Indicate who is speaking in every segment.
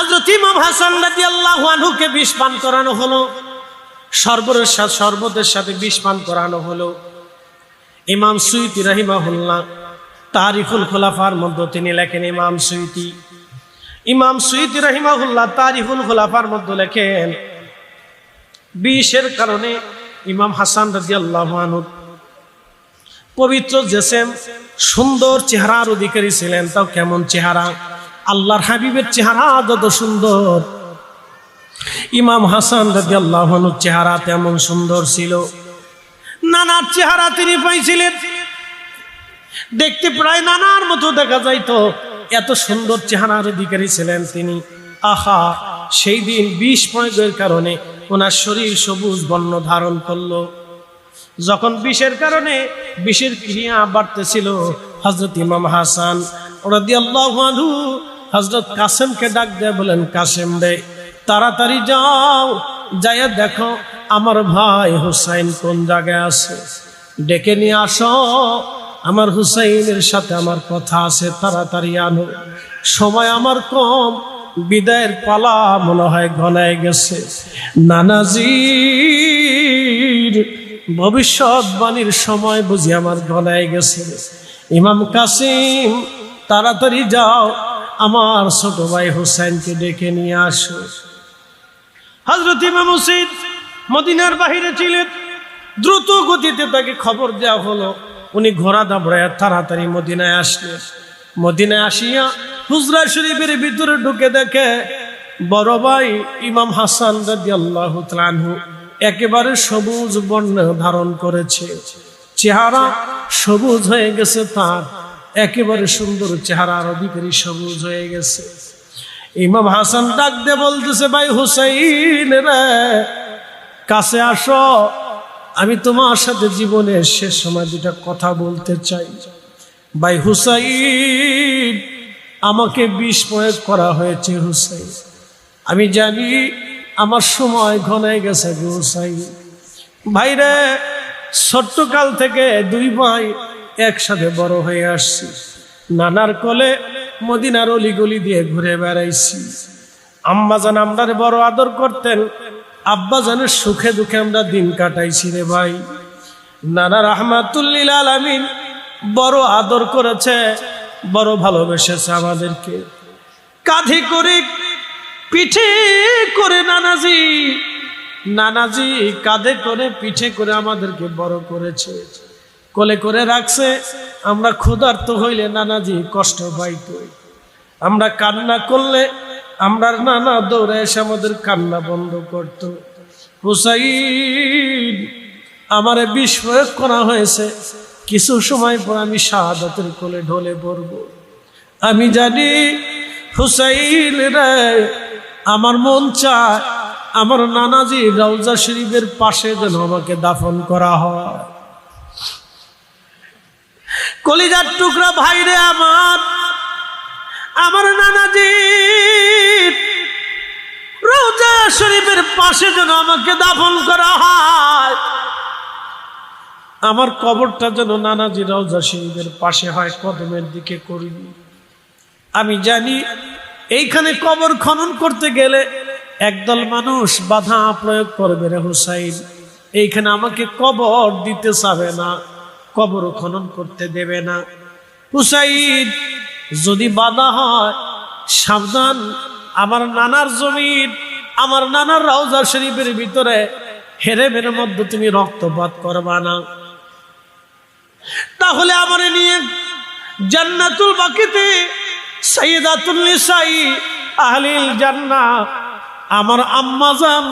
Speaker 1: হযরত ইমাম হাসান রাদিয়াল্লাহু আনহুকে বিষ পান করানো হলো, শরবতের সাথে বিষ পান করানো হলো। ইমাম সুয়ুতি রাহিমাহুল্লাহ তারিখুল খুলাফার মধ্যে তিনি লেখেন, ইমাম সুয়ুতি রাহিমাহুল্লাহ তারিখুল খুলাফার মধ্যে লেখেন, বিষের কারণে ইমাম হাসান রাদিয়াল্লাহু আনহু পবিত্র জিসম সুন্দর চেহারার অধিকারী ছিলেন। তাও কেমন চেহারা, আল্লাহর হাবিবের চেহারা যত সুন্দর, ইমাম হাসান রাদিয়াল্লাহু আনহুর চেহারা তেমন সুন্দর ছিল। নানার চেহারা তিনি পাইছিলেন, দেখতে প্রায় নানার মতো দেখা যাইতো, এত সুন্দর চেহারার অধিকারী ছিলেন তিনি। আহা, সেই দিন বিষ প্রয়োগের কারণে ওনার শরীর সবুজ বর্ণ ধারণ করলো। যখন বিষের কারণে বিষের ক্রিয়া বাড়তেছিল, হযরত ইমাম হাসান রাদিয়াল্লাহু আনহু হযরত কাসেমকে ডাক দিয়ে বলেন, কাসেম রে, তাড়াতাড়ি যাও, যাইয়া দেখো আমার ভাই হুসাইন কোন জায়গায় আছে, ডেকে নিয়ে আসো, আমার হুসাইনের সাথে আমার কথা আছে, তাড়াতাড়ি আনো, সময় আমার কম, বিদায়ের পালা মনে হয় ঘনায় গেছে। নানাজির ভবিষ্যৎবাণীর সময় বুঝি আমার ঘনায় গেছে। ইমাম কাসিম, তাড়াতাড়ি যাও, আমার ছোট ভাই হুসাইনকে ডেকে নিয়ে আসো। হযরত ইমাম হুসাইন মদিনার বাহিরে ছিলেন, দ্রুত গতিতে তাকে খবর দেওয়া হলো। উনি ঘোড়া দাবড়ায় তাড়াতাড়ি মদিনায় আসলেন। মদিনায় আসিয়া হুজরা শরীফের ভিতরে ঢুকে দেখে বড় ভাই ইমাম হাসান রাদিয়াল্লাহু তাআলা আনহু একেবারে সবুজ বর্ণ ধারণ করেছে, চেহারা সবুজ হয়ে গেছে, তার একেবারে সুন্দর চেহারার অধিকারী সবুজ হয়ে গেছে। ইমাম হাসান ডাক দিয়ে বলতেছে, ভাই হুসাইন রে, কাছে আসো, আমি তোমার সাথে জীবনের শেষ সময় দুটা কথা বলতে চাই। ভাই হুসাইন, আমাকে বিষ প্রয়োগ করা হয়েছে হুসাইন, আমি জানি আমার সময় ঘনায় গেছে হুসাইন। ভাইরে, ছোট্টকাল থেকে দুই ভাই একসাথে বড় হয়ে আসছি, নানার কোলে মদিনার অলিগলি দিয়ে ঘুরে বেড়াইছি। আম্মাজান আমরারে বড় আদর করতেন, আব্বাজানের সুখে দুঃখে আমরা দিন কাটাইছি রে ভাই। নানা রাহমাতুল লিল আলামিন বড় আদর করেছে, বড় ভালোবেসেছে আমাদেরকে। কাঁধে করে পিঠে করে নানাজি কাঁধে করে পিঠে করে আমাদেরকে বড় করেছে, কোলে করে রাখছে। আমরা ক্ষুধার্ত হইলে নানাজি কষ্ট পাইত, আমরা কান্না করলে আমরা নানা দৌড়ে এসে আমাদের কান্না বন্ধ করত। হুসাইন, আমারে বিষ প্রয়োগ করা হয়েছে, কিছু সময় পর আমি শাহাদাতের কোলে ঢলে পড়ব। আমি জানি হুসাইন রে, আমার মন চায় আমার নানাজি রওজা শরীফের পাশে যেন আমাকে দাফন করা হয়। কলিজার টুকরা ভাই রে আমার নানাজি রওজা শরীফের পাশে যেন আমাকে দাফন করা হয়। আমার কবরটা যেন নানাজি রওজা শরীফের পাশে হয়, কদমের দিকে করবি। আমি জানি এইখানে কবর খনন করতে গেলে একদল মানুষ বাধা প্রয়োগ করবে রে হুসাইন, এইখানে আমাকে কবর দিতে চাবে না, কবর খনন করতে দেবে না। হুসাইন, যদি বাধা হয় সাবধান, আমার নানার জমিন, আমার নানার রওজা শরীফের ভিতরে হেরেমের মধ্যে তুমি রক্তপাত করবা না, তাহলে আমারে নিয়ে জান্নাতুল বাকিতে সাইয়্যিদাতুন নিসাই আহলিল জান্নাহ আমার আম্মাজান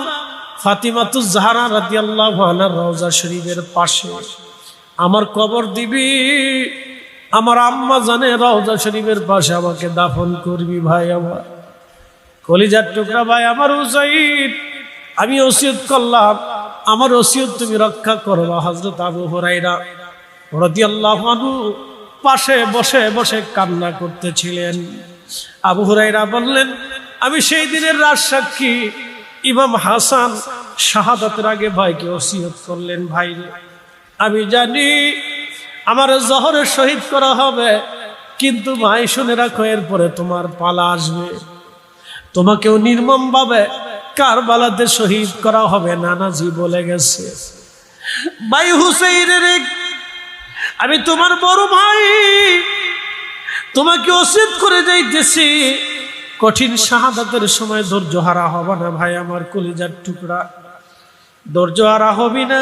Speaker 1: ফাতিমাতুজ জাহরা রাদিয়াল্লাহু আনহার রওজা শরীফের পাশে আমার কবর দিবি, আমার আম্মাজানের রওজা শরীফের পাশে আমাকে দাফন করবি। ভাই আমার কলিজার টুকরা ভাই আমার হুসাইন, আমি ওসিয়ত করলাম, আমার ওসিয়ত তুমি রক্ষা করবা। হযরত আবু হুরায়রা রাদিয়াল্লাহু আনহু পাশে বসে বসে কান্না করতেছিলেন। আবু হুরায়রা বললেন, আমি সেই দিনের রাত সাক্ষী, ইমাম হাসান শাহাদাতের আগে ভাইকে ওসিয়ত করলেন, ভাই আমি জানি আমার জহরে শহীদ করা হবে, কিন্তু ভাই শুনে রাখো এরপরে তোমার পালা আসবে। তোমাকেও নির্মম ভাবে কারবালাতে শহীদ করা হবে, নানাজি বলে গেছে। ভাই হুসাইনের, আমি তোমার বড় ভাই, তোমাকে ওসিয়ত করে যাইতেছি, কঠিন শাহাদাতের সময় ধৈর্য হারা হবে না। ভাই আমার কলিজার টুকরা, ধৈর্য হারা হবি না,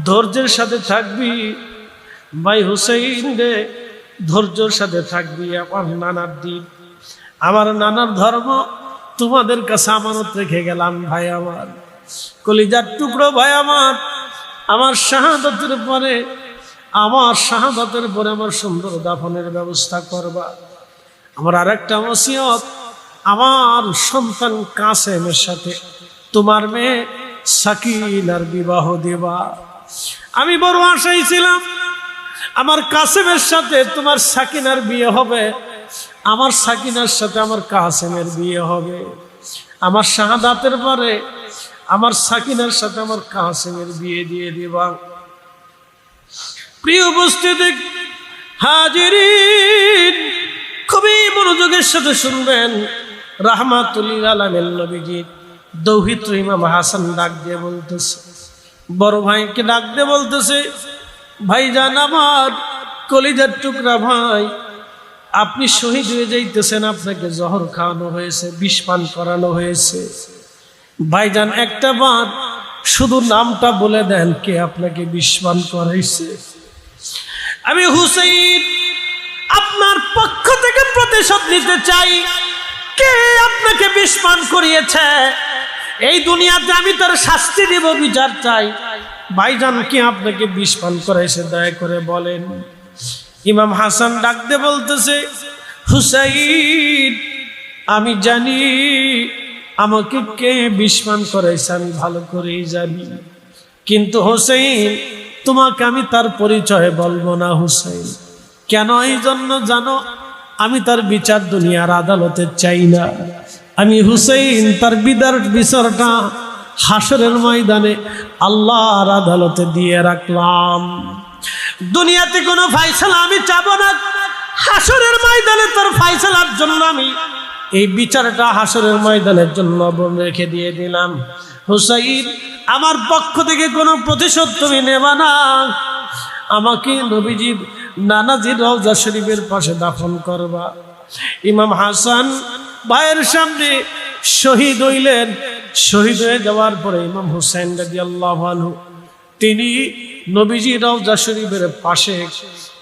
Speaker 1: ধৈর্যের সাথে থাকবি। ভাই হুসাইন রে, ধৈর্যের সাথে থাকবি। আমার নানার দিন, আমার নানার ধর্ম তোমাদের কাছে আমানত রেখে গেলাম। ভাই আমার কলিজার টুকরো, ভাই আমার শাহাদাতের পরে, আমার সুন্দর দাফনের ব্যবস্থা করবা। আমার আরেকটা ওসিয়ত, আমার সন্তান কাসেমের সাথে তোমার মেয়ে সাকিনার বিবাহ দেবা। আমি বড় আশাই ছিলাম আমার কাসেমের সাথে তোমার সাকিনার বিয়ে হবে, আমার সাকিনার সাথে আমার কাসেমের বিয়ে হবে। আমার শাহাদাতের পরে আমার সাকিনার সাথে আমার কাসেমের বিয়ে দিয়ে দিবা। প্রিয় উপস্থিতি হাজিরিন, খুবই মনোযোগের সাথে শুনবেন। রাহমাতুল আলামিন নবীজি দৌহিত্র ইমাম হাসান ডাক দিয়ে বলতেছে, বড় ভাইকে ডাক দিয়ে বলতেছে, ভাইজান আমার কলিজার টুকরা ভাই, আপনি শহীদ হয়ে যাইতেছেন, আপনাকে জহর খাওয়ানো হয়েছে, বিষ পান করানো হয়েছে। ভাইজান একটা বার শুধু নামটা বলে দেন, কে আপনাকে বিষ পান করাইছে। আমি হুসাইন আপনার পক্ষ থেকে প্রতিশোধ নিতে চাই। কে আপনাকে বিষ পান করিয়েছে? এই দুনিয়াতে আমি তার শাস্তি দেব, বিচার চাই। ভাইজান কে আপনাকে বিষ পান করাইছে, দয়া করে বলেন। ইমাম হাসান ডাক দিয়ে বলতেছে, হুসাইন আমি জানি আমাকে কে বিষ পান করাইছে, আমি ভালো করেই জানি, কিন্তু হুসাইন তোমাকে আমি তার পরিচয় বলবো না। হুসাইন কেন? এই জন্য জানো, আমি তার বিচার দুনিয়ার আদালতে চাই না। আমি হুসাইন তার বিচারটা হাসরের ময়দানে আল্লাহর আদালতে দিয়ে রাখলাম। দুনিয়াতে কোনো ফায়সালা আমি চাবো না, হাসরের ময়দানে তার ফায়সালার জন্য আমি এই বিচারটা হাসরের ময়দানের জন্য রেখে দিয়ে দিলাম। হুসাইন আমার পক্ষ থেকে কোনো প্রতিশোধ তুমি নেবা না। আমাকে নবীজি নানাজির রওজা শরীফের পাশে দাফন করবা। ইমাম হাসান ভাইয়ের সামনে শহীদ হইলেন। শহীদ হয়ে যাওয়ার পরে ইমাম হুসাইন রাদিয়াল্লাহু আনহু তিনি নবীজি রওজা শরীফের পাশে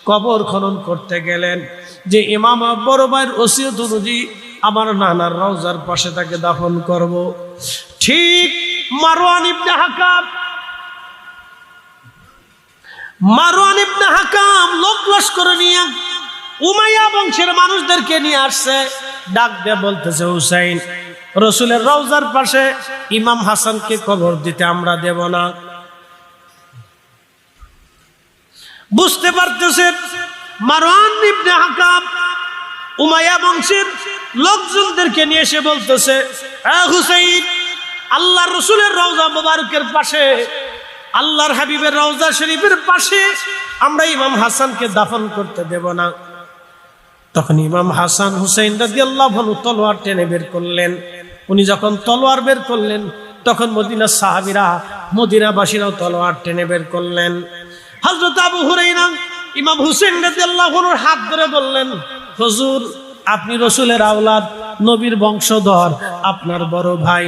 Speaker 1: কবর খনন করতে গেলেন, যে ইমাম বড় ভাইয়ের ওসিয়ত অনুযায়ী আমার নানার রওজার পাশে তাকে দাফন করব। ঠিক মারওয়ান ইবনে হাকাম লোক লস্কর নিয়ে উমাইয়া বংশের মানুষদেরকে নিয়ে আসছে। ডাক দিয়ে বলতেছে, হুসাইন রসুলের রওজার পাশে ইমাম হাসানকে কবর দিতে আমরা দেব না। বুঝতে পারতেছে মারওয়ান ইবনে হাকাম উমাইয়া বংশের লোকজনদেরকে নিয়ে এসে বলতেছে, হুসাইন আল্লাহর রসুলের রওজা মুবারকের পাশে, আল্লাহর হাবিবের রওজা শরীফের পাশে আমরা ইমাম হাসানকে দাফন করতে দেব না। তখন ইমাম হাসান হুসাইন রাদিয়াল্লাহু আনহু তলোয়ার টেনে বের করলেন। উনি যখন তলোয়ার বের করলেন, তখন মদিনার সাহাবীরা, মদিনাবাসীরাও তলোয়ার টেনে বের করলেন। হযরত আবু হুরায়রা ইমাম হুসাইন রাদিয়াল্লাহু আনহুর হাত ধরে বললেন, হুজুর আপনি রসুলের আওলাদ, নবীর বংশধর, আপনার বড় ভাই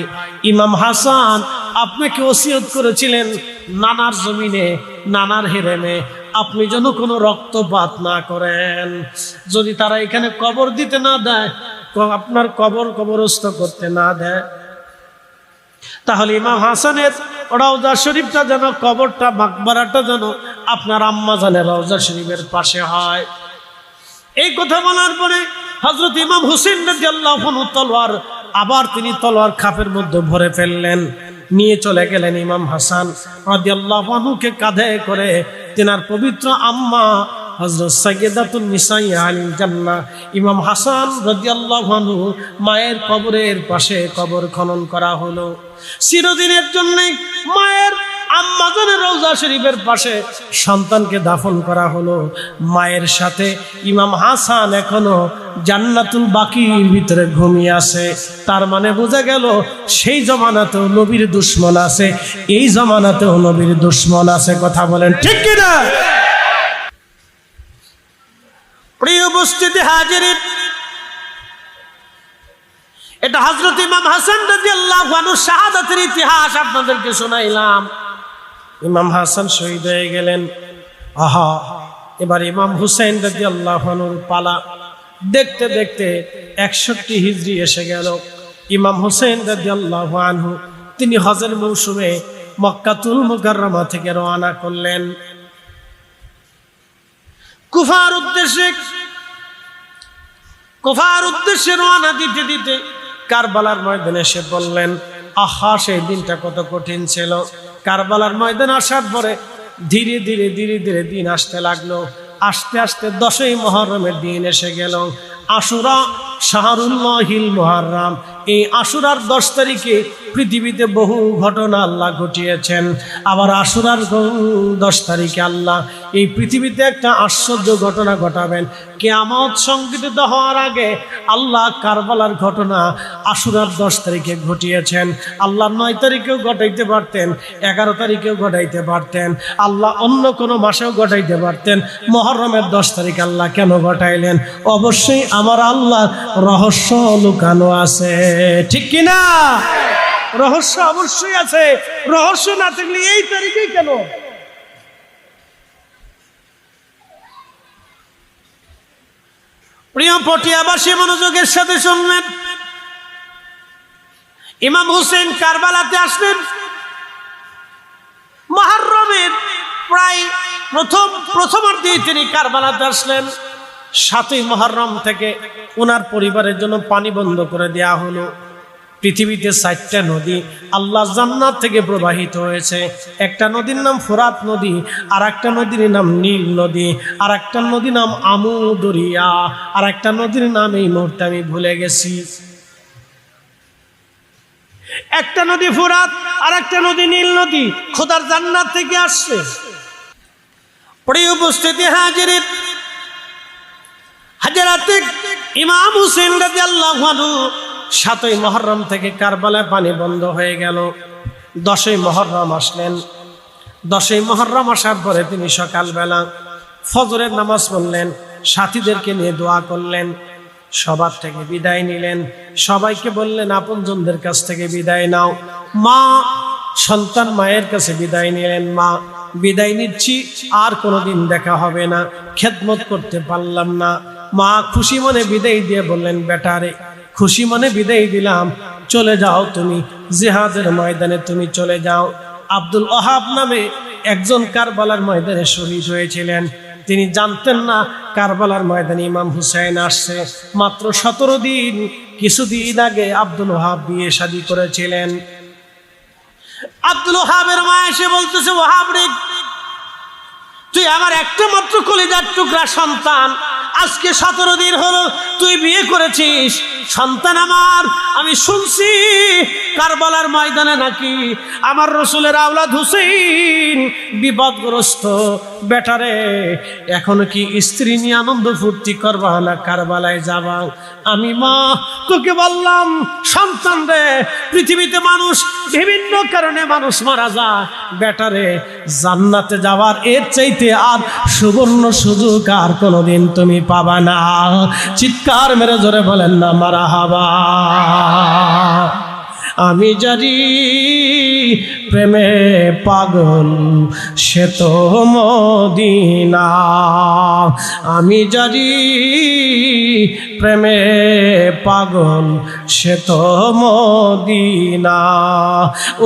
Speaker 1: ইমাম হাসান আপনাকে ওসিয়ত করেছিলেন নানার জমিনে, নানার হেরেমে আপনি যেন কোনো রক্তপাত না করেন। যদি তারা এখানে কবর দিতে না দেয়, আপনার কবরস্থ করতে না দেয়, তাহলে ইমাম হাসানের রওজা শরীফটা যেন, কবরটা, মাকবারাটা যেন আপনার আম্মা জানের রওজা শরীফের পাশে হয়। এই কথা বলার পরে হযরত ইমাম হুসাইন রাদিয়াল্লাহু আনহু তলোয়ার আবার তিনি তলোয়ার খাপের মধ্যে ভরে ফেললেন, নিয়ে চলে গেলেন ইমাম হাসান রাদিয়াল্লাহু আনহুকে কাঁধে করে। তিনার পবিত্র আম্মা হযরত সাইয়্যিদাতুন নিসাই আহলিল জান্নাহ ইমাম হাসান রাদিয়াল্লাহু আনহু মায়ের কবরের পাশে কবর খনন করা হলো। চিরদিনের জন্য মায়ের আম্মাজানের রওজা শরীফের পাশে সন্তানকে দাফন করা হলো। মায়ের সাথে ইমাম হাসান এখনো জান্নাতুল বাকির ভিতরে ঘুমিয়ে আছে। তার মানে বোঝা গেল সেই জমানাতেও নবীর দুশ্মন আছে, এই জমানাতেও নবীর দুশ্মন আছে। কথা বলেন ঠিক কিনা? প্রিয় উপস্থিতি হাজিরিন, এটা হযরত ইমাম হাসান রাদিয়াল্লাহু আনহু শাহাদাতের ইতিহাস আপনাদেরকে শোনাইলাম। ইমাম হাসান শহীদ হয়ে গেলেন। আহা, এবার ইমাম হুসাইন রাদিয়াল্লাহু আনহুর পালা। দেখতে দেখতে 61 হিজরি এসে গেল। ইমাম হুসাইন রাদিয়াল্লাহু আনহু তিনি হজের মৌসুমে মক্কাতুল মুকাররমা থেকে রওনা করলেন কুফার উদ্দেশ্যে রওনা দিতে দিতে কারবালার ময়দানে এসে বললেন, আহা সেই দিনটা কত কঠিন ছিল। কারবালার ময়দানে আসার পরে ধীরে ধীরে ধীরে ধীরে দিন আসতে লাগলো। আস্তে আস্তে 10ই মুহররমের দিন এসে গেল। আশুরা শাহরুল্লাহিল মুহাররম। এই আশুরার 10 তারিখে পৃথিবীতে বহু ঘটনা আল্লাহ ঘটিয়েছেন। আবার আশুরার 10 তারিখে আল্লাহ এই পৃথিবীতে একটা আশ্চর্য ঘটনা ঘটাবেন। কিয়ামত সংঘটিত হওয়ার আগে আল্লাহ কারবালার ঘটনা আশুরার 10 তারিখে ঘটিয়েছেন। আল্লাহ 9 তারিখেও ঘটাইতে পারতেন, 11 তারিখেও ঘটাইতে পারতেন, আল্লাহ অন্য কোনো মাসেও ঘটাইতে পারতেন। মুহররমের 10 তারিখ আল্লাহ কেন ঘটাইলেন? অবশ্যই আমার আল্লাহ রহস্য লুকানো আছে, ঠিক কিনা? রহস্য অবশ্যই আছে। রহস্য না থাকলে এই তারিখেই কেন? প্রিয় পটিয়াবাসী মনোযোগের সাথে শুনলেন। ইমাম হুসেন কারবালাতে আসলেন মুহররমের প্রায় প্রথমার্ধে তিনি কারবালাতে আসলেন। 7ই মুহররম থেকে ওনার পরিবারের জন্য পানি বন্ধ করে দেয়া হলো। পৃথিবীতে 4টা নদী আল্লাহ জান্নাত থেকে প্রবাহিত হয়েছে। একটা নদীর নাম ফোরাত নদী, আর একটা নদীর নাম নীল নদী, আর একটা নদীর নাম আমু দরিয়া, আর একটা নদীর নাম এই মুহূর্তে আমি ভুলে গেছি। একটা নদী ফোরাত, আর একটা নদী নীল নদী খোদার জান্নাত থেকে আসছে। প্রিয় উপস্থিতি হাজিরিন, হযরত ইমাম হুসেন রাদিয়াল্লাহু আনহু 7ই মুহররম থেকে কারবালায় পানি বন্ধ হয়ে গেল। 10ই মুহররম আসলেন। 10ই মুহররম আসার পরে তিনি সকালবেলা ফজরের নামাজ পড়লেন, সাথীদেরকে নিয়ে দোয়া করলেন, সবার থেকে বিদায় নিলেন। সবাইকে বললেন আপনজনদের কাছ থেকে বিদায় নাও। মা সন্তান মায়ের কাছে বিদায় নিলেন, মা বিদায় নিচ্ছি, আর কোনোদিন দেখা হবে না, খেদমত করতে পারলাম না। মা খুশি মনে বিদায় দিয়ে বললেন, বেটারে খুশি মনে বিদায় দিলাম, চলে যাও তুমি জিহাদের ময়দানে, তুমি চলে যাও। আব্দুল ওহাব নামে একজন কারবালার ময়দানে শহীদ হয়েছিলেন। তিনি জানতেন না কারবালার ময়দানে ইমাম হুসাইন আসছে। মাত্র 17 দিন, কিছুদিন আগে আব্দুল ওহাব বিয়ে শাদী করেছিলেন। আব্দুল ওহাবের মা এসে বলতেছে, ওহাব রে, তুই আমার একটা মাত্র কলিজার টুকরা সন্তান, আজকে 17 দিন হলো তুই বিয়ে করেছিস। সন্তান আমার, আমি শুনছি কারবালার ময়দানে নাকি আমার রসুলের আওলাদ হুসেইন বিপদগ্রস্ত। বেটারে এখন কি স্ত্রী নিয়ে আনন্দ ফুর্তি করবা না কারবালায় যাবা? আমি মা তোকে বললাম, সন্তান রে, পৃথিবীতে মানুষ বিভিন্ন কারণে মানুষ মারা যায়। বেটারে জান্নাতে যাওয়ার এর চাইতে আর সুবর্ণ সুযোগ আর কোনোদিন তুমি পাবা না। চিৎকার মেরে জোরে বলেন না মারহাবা। আমি জানি প্রেমে পাগল সে তো মদিনা, আমি জানি প্রেমে পাগল সে তো মদিনা।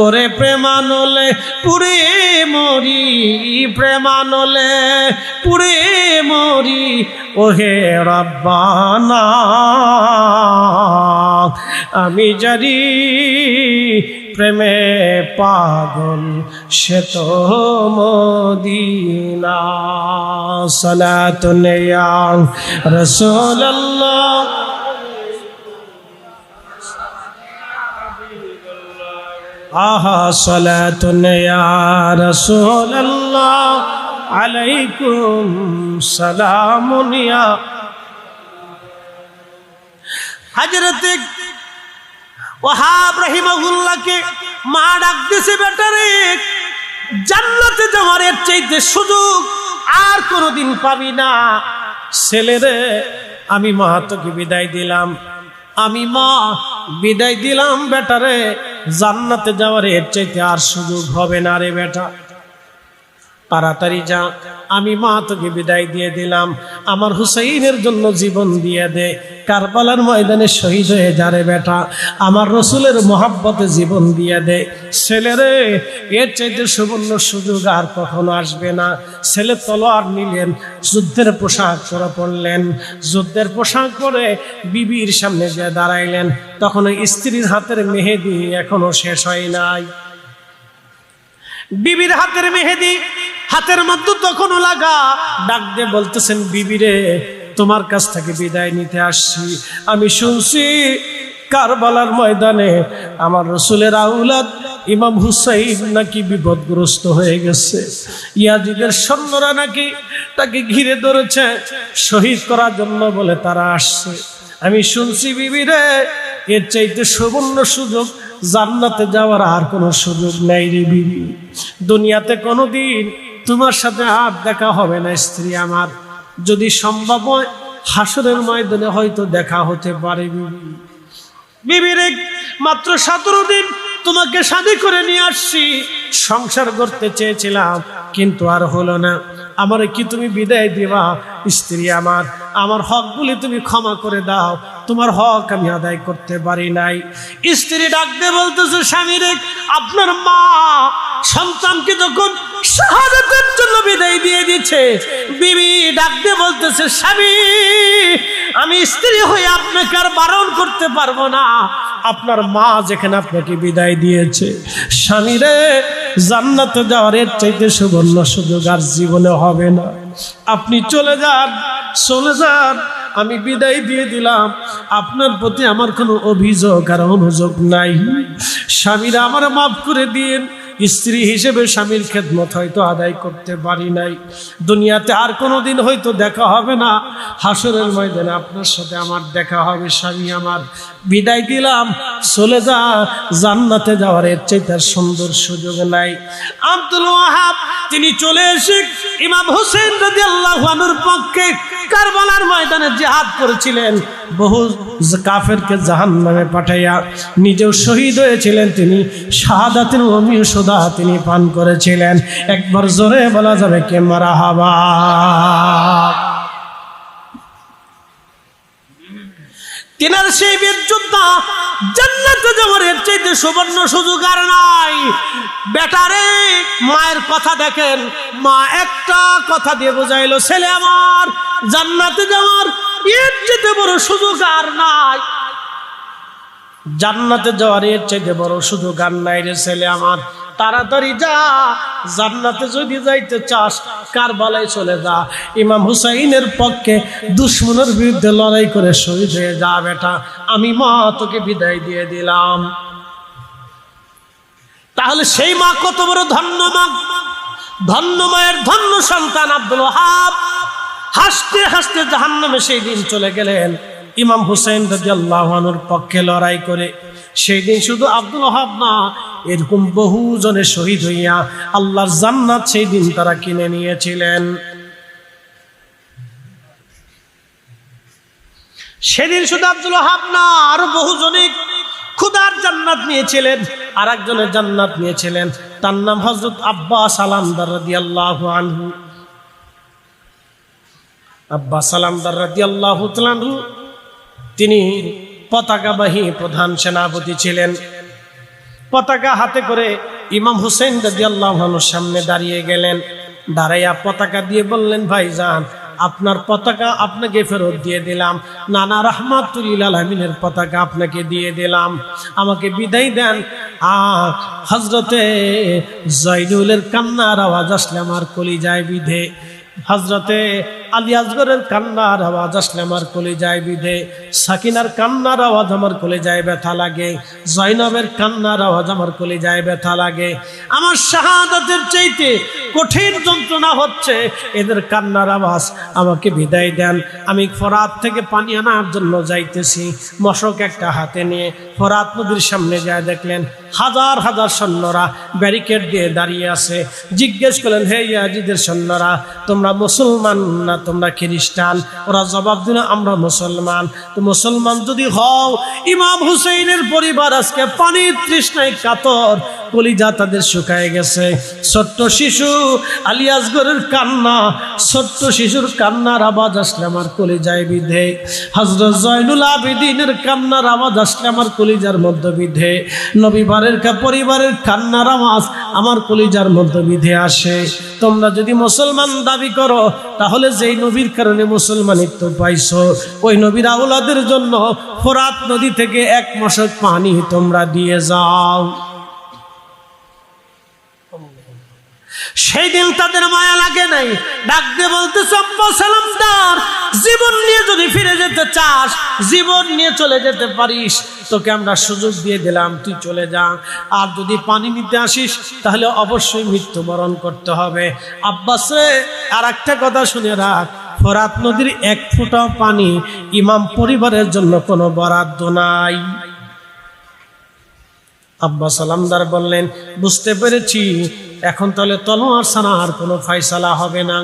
Speaker 1: ওরে প্রেমানলে পুরে মরি, প্রেমানলে পুরে মরি, ওহে রব্বানা। আমি জানি প্রেমে পাগল সে তো মদিনা। সালাতুন ইয়া রাসূলুল্লাহ আহা সালাতুন ইয়া রাসূলুল্লাহ আলাইকুম সালামুন ইয়া। হযরত ওয়াহাব রাহিমাহুল্লাহকে মা ডাক দিয়েছে, বেটারে জান্নাতে যাওয়ার এর চাইতে সুযোগ আর কোনোদিন পাবি না। ছেলেরে আমি মা তোকে বিদায় দিলাম, আমি মা বিদায় দিলাম বেটারে, জান্নাতে যাওয়ার এর চাইতে আর সুযোগ হবে না রে বেটা, তাড়াতাড়ি যা, আমি মা তোকে বিদায় দিয়ে দিলাম, আমার হুসাইনের জন্য জীবন দিয়ে দে, কারবালার ময়দানে শহীদ হয়ে যা রে বেটা, আমার রসুলের মহাব্বতে জীবন দিয়ে দে। ছেলেরে এর চাইতে সুবর্ণ সুযোগ আর কখনো আসবে না। ছেলে তলোয়ার নিলেন, যুদ্ধের পোশাক পরে পড়লেন, যুদ্ধের পোশাক পরে বিবির সামনে গিয়ে দাঁড়াইলেন। তখন স্ত্রীর হাতের মেহেদি এখনো শেষ হয় নাই, বিবির হাতের মেহেদি হাতের মধ্যে তখনও লাগা। ডাক দিয়ে বলতেছেন, বিবিরে তোমার কাছ থেকে বিদায় নিতে আসছি, আমি শুনছি কারবালার ময়দানে আমার রসুলের আউলাদ ইমাম হুসাইন নাকি বিপদগ্রস্ত হয়ে গেছে, ইয়াজিদের সৈন্যরা নাকি তাকে ঘিরে ধরেছে, শহীদ করার জন্য বলে তারা আসছে। আমি শুনছি বিবিরে এর চাইতে সুবর্ণ সুযোগ জান্নাতে যাওয়ার আর কোনো সুযোগ নাই রে বিবি, দুনিয়াতে কোনোদিন তোমার সাথে আর দেখা হবে না স্ত্রী আমার, যদি সম্ভব হয় হাসরের ময়দানে হয়তো দেখা হতে পারে। বিবি বিবিরে মাত্র 17 দিন তোমাকে শাদী করে নিয়ে আসছি, সংসার করতে চেয়েছিলাম কিন্তু আর হলো না, আমারে কি তুমি বিদায় দিবা স্ত্রী আমার, আমার হকগুলি তুমি ক্ষমা করে দাও, তোমার হক আমি আদায় করতে পারি নাই। স্ত্রী ডাক দিয়ে বলতেছে, স্বামী রে আপনার মা সন্তানকে যখন শাহাদাতের জন্য বিদায় দিয়ে দিচ্ছে, বিবি ডাক দিয়ে বলতেছে, স্বামী আমি স্ত্রী হয়ে আপনাকে আর বারণ করতে পারবো না, আপনার মা যেখানে আপনাকে বিদায় দিয়েছে, স্বামী রে জান্নাতে যাওয়ার এর চাইতে সুবর্ণ সুযোগ আর জীবনে হবে না, আপনি চলে যান, চলে যান, আমি বিদায় দিয়ে দিলাম, আপনার প্রতি আমার কোনো অভিযোগ আর অনুযোগ নাই, স্বামীরা আমার মাফ করে দিন। স্ত্রী হিসেবে স্বামীর খেদমত হয়তো আদায় করতে পারি নাই, দুনিয়াতে আর কোনোদিন হয়তো দেখা হবে না, হাসরের ময়দানে আপনার সাথে আমার দেখা হবে, স্বামী আমার বিদায় দিলাম, চলে যা, জান্নাতে যাওয়ার এর চাইতে সুন্দর সুযোগ নাই। আব্দুল ওয়াহাব তিনি চলে এসে ইমাম হোসেন রাদিয়াল্লাহু আনহুর পক্ষে কারবালার ময়দানে জিহাদ করেছিলেন, বহু কাফেরকে জাহান্নামে পাঠাইয়া নিজেও শহীদ হয়েছিলেন, তিনি শাহাদাতের অমীয় সুদা তিনি পান করেছিলেন। একবার জোরে বলা যাবে কে মারহাবা। তিনার সেই বীর যোদ্ধা জান্নাতে যাওয়ার এর চাইতে সুবর্ণ সুযোগ আর নাই। বেটারে মায়ের কথা দেখেন, মা একটা কথা দিয়ে বোঝাইলো, ছেলে আমার জান্নাতে যাওয়ার এর চাইতে বড় সুযোগ আর নাই, জান্নাতে যাওয়ার এর চাইতে বড় সুযোগ আর নাই রে ছেলে আমার, তাড়াতাড়ি যা, জান্নাতে যদি যাইতে চাস কারবালায় চলে যা, ইমাম হুসাইনের পক্ষে দুশমনের বিরুদ্ধে লড়াই করে শহীদ হয়ে যা বেটা, আমি মা তোকে বিদায় দিয়ে দিলাম। তাহলে সেই মা কত বড় ধন্য মা, ধন্য মায়ের ধন্য সন্তান আব্দুল ওয়াহাব হাসতে হাসতে জাহান্নামে সেই দিন চলে গেলেন ইমাম হুসাইন রাদিয়াল্লাহু আনহুর পক্ষে লড়াই করে। সেই দিন শুধু আব্দুল ওয়াহাব না, এরকম বহু জনে শহীদ হইয়া আল্লাহর জান্নাত সেই দিন তারা কিনে নিয়েছিলেন। সেদিন শুধু আব্দুল ওয়াহাব না, আরো বহু জনে খুদার জান্নাত নিয়েছিলেন, আর একজনের জান্নাত নিয়েছিলেন, তার নাম হযরত আব্বাস আলামদার রাদিয়াল্লাহু আনহু। আব্বাস আলামদার রাদিয়াল্লাহু তাআলা আনহু তিনি পতাকাবাহী প্রধান সেনাপতি ছিলেন। পতাকা হাতে করে ইমাম হুসাইন রাদিয়াল্লাহু আনহুর সামনে দাঁড়িয়ে গেলেন, দাঁড়াইয়া পতাকা দিয়ে বললেন, ভাইজান আপনার পতাকা আপনাকে ফেরত দিয়ে দিলাম, নানা রাহমাতুল লিল আলামিনের পতাকা আপনাকে দিয়ে দিলাম, আমাকে বিদায় দেন। হযরতে জয়নুলের কান্নার আওয়াজ আসলে আমার কলিজায় বিধে, হযরতে আলী আসগরের কান্নার আওয়াজ আসলে আমার কলিজায় বিধে, সাকিনার কান্নার আওয়াজ আমার কলিজায় ব্যথা লাগে, জয়নবের কান্নার আওয়াজ আমার কলিজায় ব্যথা লাগে। আমার শাহাদাতের চাইতে কঠিন যন্ত্রণা হচ্ছে এদের কান্নার আওয়াজ। আমাকে বিদায় দেন, আমি ফোরাত থেকে পানি আনার জন্য যাইতেছি। মশক একটা হাতে নিয়ে ফোরাত নদীর সামনে যায় দেখলেন হাজার হাজার সৈন্যরা ব্যারিকেড দিয়ে দাঁড়িয়ে আছে। জিজ্ঞেস করলেন, হে ইয়াজিদের সৈন্যরা, তোমরা মুসলমান না তোমরা খ্রিস্টান? ওরা জবাব দিল, আমরা মুসলমান। তো মুসলমান যদি হও, ইমাম হুসাইনের পরিবার আজকে পানির তৃষ্ণায় কাতর, কলিজা তাদের শুকায় গেছে। ছোট্ট শিশু আলী আসগরের কান্না, ছোট্ট শিশুর কান্নার আওয়াজ আসলে আমার কলিজায় বিধে। হযরত জয়নুল আবেদিনের কান্নার আওয়াজ আসলে আমার কলিজার মধ্যে বিধে। নবী পরিবারের কান্নার আওয়াজ আমার কলিজার মধ্যে বিধে আসে। তোমরা যদি মুসলমান দাবি করো, তাহলে যেই নবীর কারণে মুসলমানিত্ব পাইছো, ওই নবীর আওলাদের জন্য ফোরাত নদী থেকে এক মশক পানি তোমরা দিয়ে যাও। সেই দিন তাদের মায়া লাগে নাই, ডাক দিয়ে বলতেছে, আব্বা সালামদার, জীবন নিয়ে যদি ফিরে যেতে চাস, জীবন নিয়ে চলে যেতে পারিস, তোকে আমরা সুযোগ দিয়ে দিলাম, তুই চলে যা। আর যদি পানি নিতে আসিস, তাহলে অবশ্যই মৃত্যুবরণ করতে হবে। আব্বাস রে, আর একটা কথা শুনে রাখ, ফোরাত নদীর এক ফোঁটা পানি ইমাম পরিবারের জন্য কোনো বরাদ্দ নাই। আব্বা সালামদার বললেন, বুঝতে পেরেছি, এখন তাহলে তলোয়ার ছাড়া আর কোনো ফয়সালা হবে না।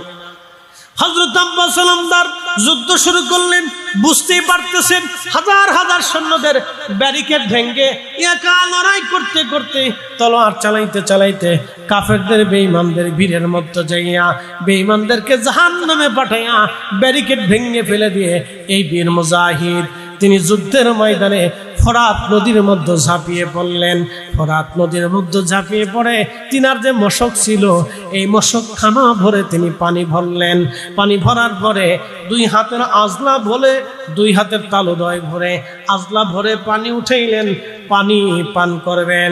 Speaker 1: হযরত আব্বা সালামদার যুদ্ধ শুরু করলেন। বুঝতেই পারতেছেন, হাজার হাজার সৈন্যদের ব্যারিকেড ভেঙে একা লড়াই করতে করতে, তলোয়ার চালাইতে চালাইতে কাফেরদের বেঈমানদের ভিড়ের মধ্যে যাইয়া বেঈমানদেরকে জাহান্নামে পাঠাইয়া ব্যারিকেড ভেঙে ফেলে দিয়ে এই বীর মুজাহিদ তিনি যুদ্ধের ময়দানে ফোরাত নদীর মধ্যে ঝাঁপিয়ে পড়লেন। ফোরাত নদীর মধ্যে ঝাঁপিয়ে পড়ে তিনার যে মশক ছিল, এই মশক খানা ভরে তিনি পানি ভরলেন। পানি ভরার পরে দুই হাতের আজলা ভরে, দুই হাতের তালুদয় ভরে, আজলা ভরে পানি উঠাইলেন, পানি পান করবেন।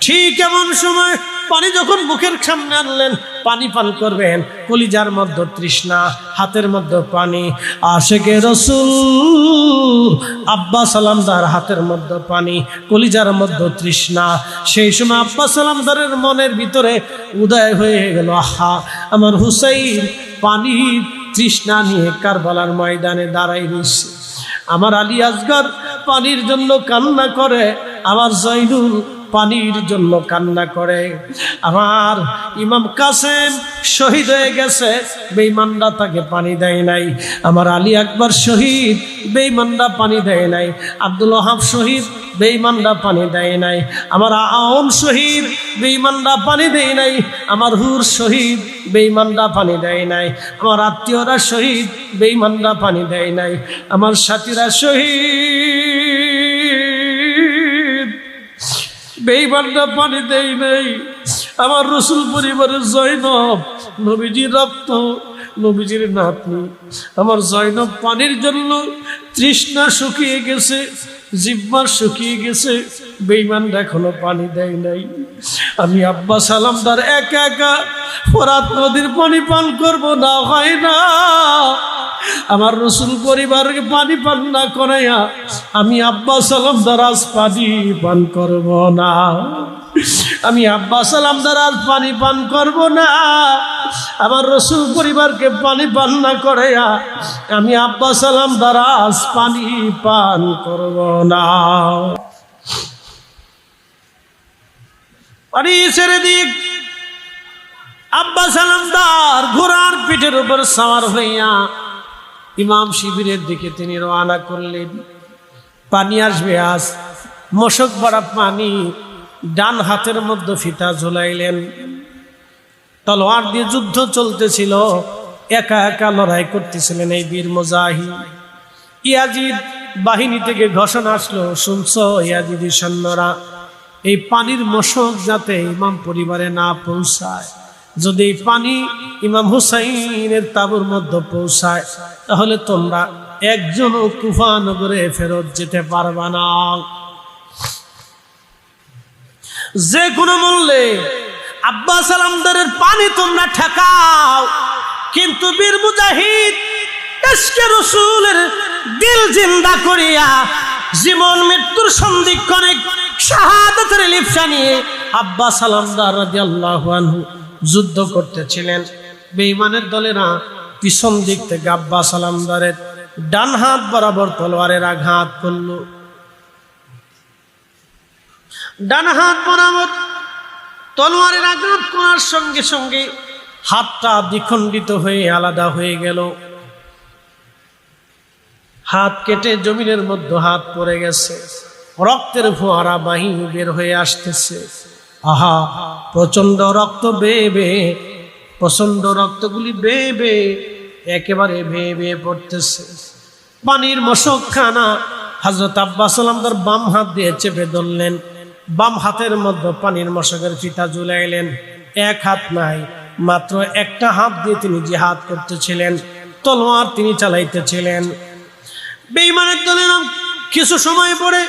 Speaker 1: ঠিক এমন সময় পানি যখন মুখের সামনে আনলেন, পানি পান করবেন, কলিজার মধ্যে তৃষ্ণা, হাতের মধ্যে পানি। আশেকে রসুল আব্বা সালামদার হাতের মধ্যে পানি, কলিজার মধ্যে তৃষ্ণা। সেই সময় আব্বা সালামদারের মনের ভিতরে উদয় হয়ে গেল, আহা, আমার হুসাইন পানির তৃষ্ণা নিয়ে কারবালার ময়দানে দাঁড়াই রয়েছে। আমার আলী আসগর পানির জন্য কান্না করে, আমার জয়নুল পানির জন্য কান্না করে, আমার ইমাম কাসেম শহীদ হয়ে গেছে, বেঈমানরা তাকে পানি দেয় নাই। আমার আলী আকবর শহীদ, বেঈমানরা পানি দেয় নাই। আব্দুল ওহাব শহীদ, বেঈমানরা পানি দেয় নাই। আমার আওন শহীদ, বেঈমানরা পানি দেয় নাই। আমার হুর শহীদ, বেঈমানরা পানি দেয় নাই। আমার আত্মীয়রা শহীদ, বেঈমানরা পানি দেয় নাই। আমার সাথীরা শহীদ, বেঈমানরা পানি দেয় নাই। আমার রসুল পরিবারের জয়নব, নবীজির রক্ত, নবীজির নাতনি, আমার জয়নব পানির জন্য তৃষ্ণা শুকিয়ে গেছে, জিহ্বা শুকিয়ে গেছে, বেঈমানরা এখনো পানি দেয় নাই। আমি আব্বা সালামদার একা একা ফোরাত নদীর পানি পান করব না, হয় না। আমার রসুল পরিবারকে পানি পান না করাইয়া আমি আব্বা সালামদার আজ পানি পান করব না। আমি আব্বা সালামদার আজ পানি পান করব না। আমার রসুল পরিবারকে পানি পান না করাইয়া আমি আব্বা সালামদার আজ পানি পান করব না। পানি ছেড়ে দিক। আব্বা সালামদার ঘোড়ার পিঠের উপর সাওয়ার হইয়া ইমাম শিবিরের দিকে তিনি রওনা করলেন। পানি আসবে আজ, মশক ভরা পানি, ডান হাতের মধ্যে ফিতা ঝুলাইলেন। তলোয়ার দিয়ে যুদ্ধ চলতেছিল, একা একা লড়াই করতেছিলেন এই বীর মুজাহিদ। ইয়াজিদ বাহিনী থেকে ঘোষণা আসলো, শুনছো ইয়াজিদি সৈন্যরা, এই পানির মশক যাতে ইমাম পরিবারে না পৌঁছায়, যদি এই পানি ইমাম হুসাইনের তাবুর মধ্যে পৌঁছায়, তাহলে তোমরা একজনও কুফা নগরে ফেরত যেতে পারবা না। যে কোনো মূল্যে আব্বা সালামদারের পানি তোমরা ঠেকাও, কিন্তু বীর মুজাহিদ ইশকে রাসূলের দিল জিন্দা করিয়া জীবন মৃত্যুর সন্ধিক্ষণে শাহাদাতের লিপ্সা নিয়ে আব্বাস সালামদার রাদিয়াল্লাহু আনহু যুদ্ধ করতেছিলেন। বেঈমানের দলেরা পিছন দিক থেকে আব্বাস সালামদারের ডান হাত বরাবর তলোয়ারের আঘাত করল। ডান হাত বরাবর তলোয়ারের আঘাত করার সঙ্গে সঙ্গে হাতটা দ্বিখণ্ডিত হয়ে আলাদা হয়ে গেল। হাত কেটে জমিনের মধ্যে হাত পড়ে গেছে, রক্তের ফোয়ারা বাহিনী বের হয়ে আসতেছে। আহা, প্রচন্ড রক্ত বেয়ে বেয়ে, প্রচন্ড রক্তগুলি বেয়ে বেয়ে একেবারে বেয়ে বেয়ে পড়তেছে। পানির মশকখানা হযরত আব্বাস সালামদার বাম হাত দিয়ে চেপে ধরলেন। বাম হাতের মধ্যে পানির মশকের ফিতা ঝুলাইলেন। এক হাত নাই, মাত্র একটা হাত দিয়ে তিনি জিহাদ করতেছিলেন, তলোয়ার তিনি চালাইতেছিলেন। বেঈমানের দলেরা কিছু সময় পরে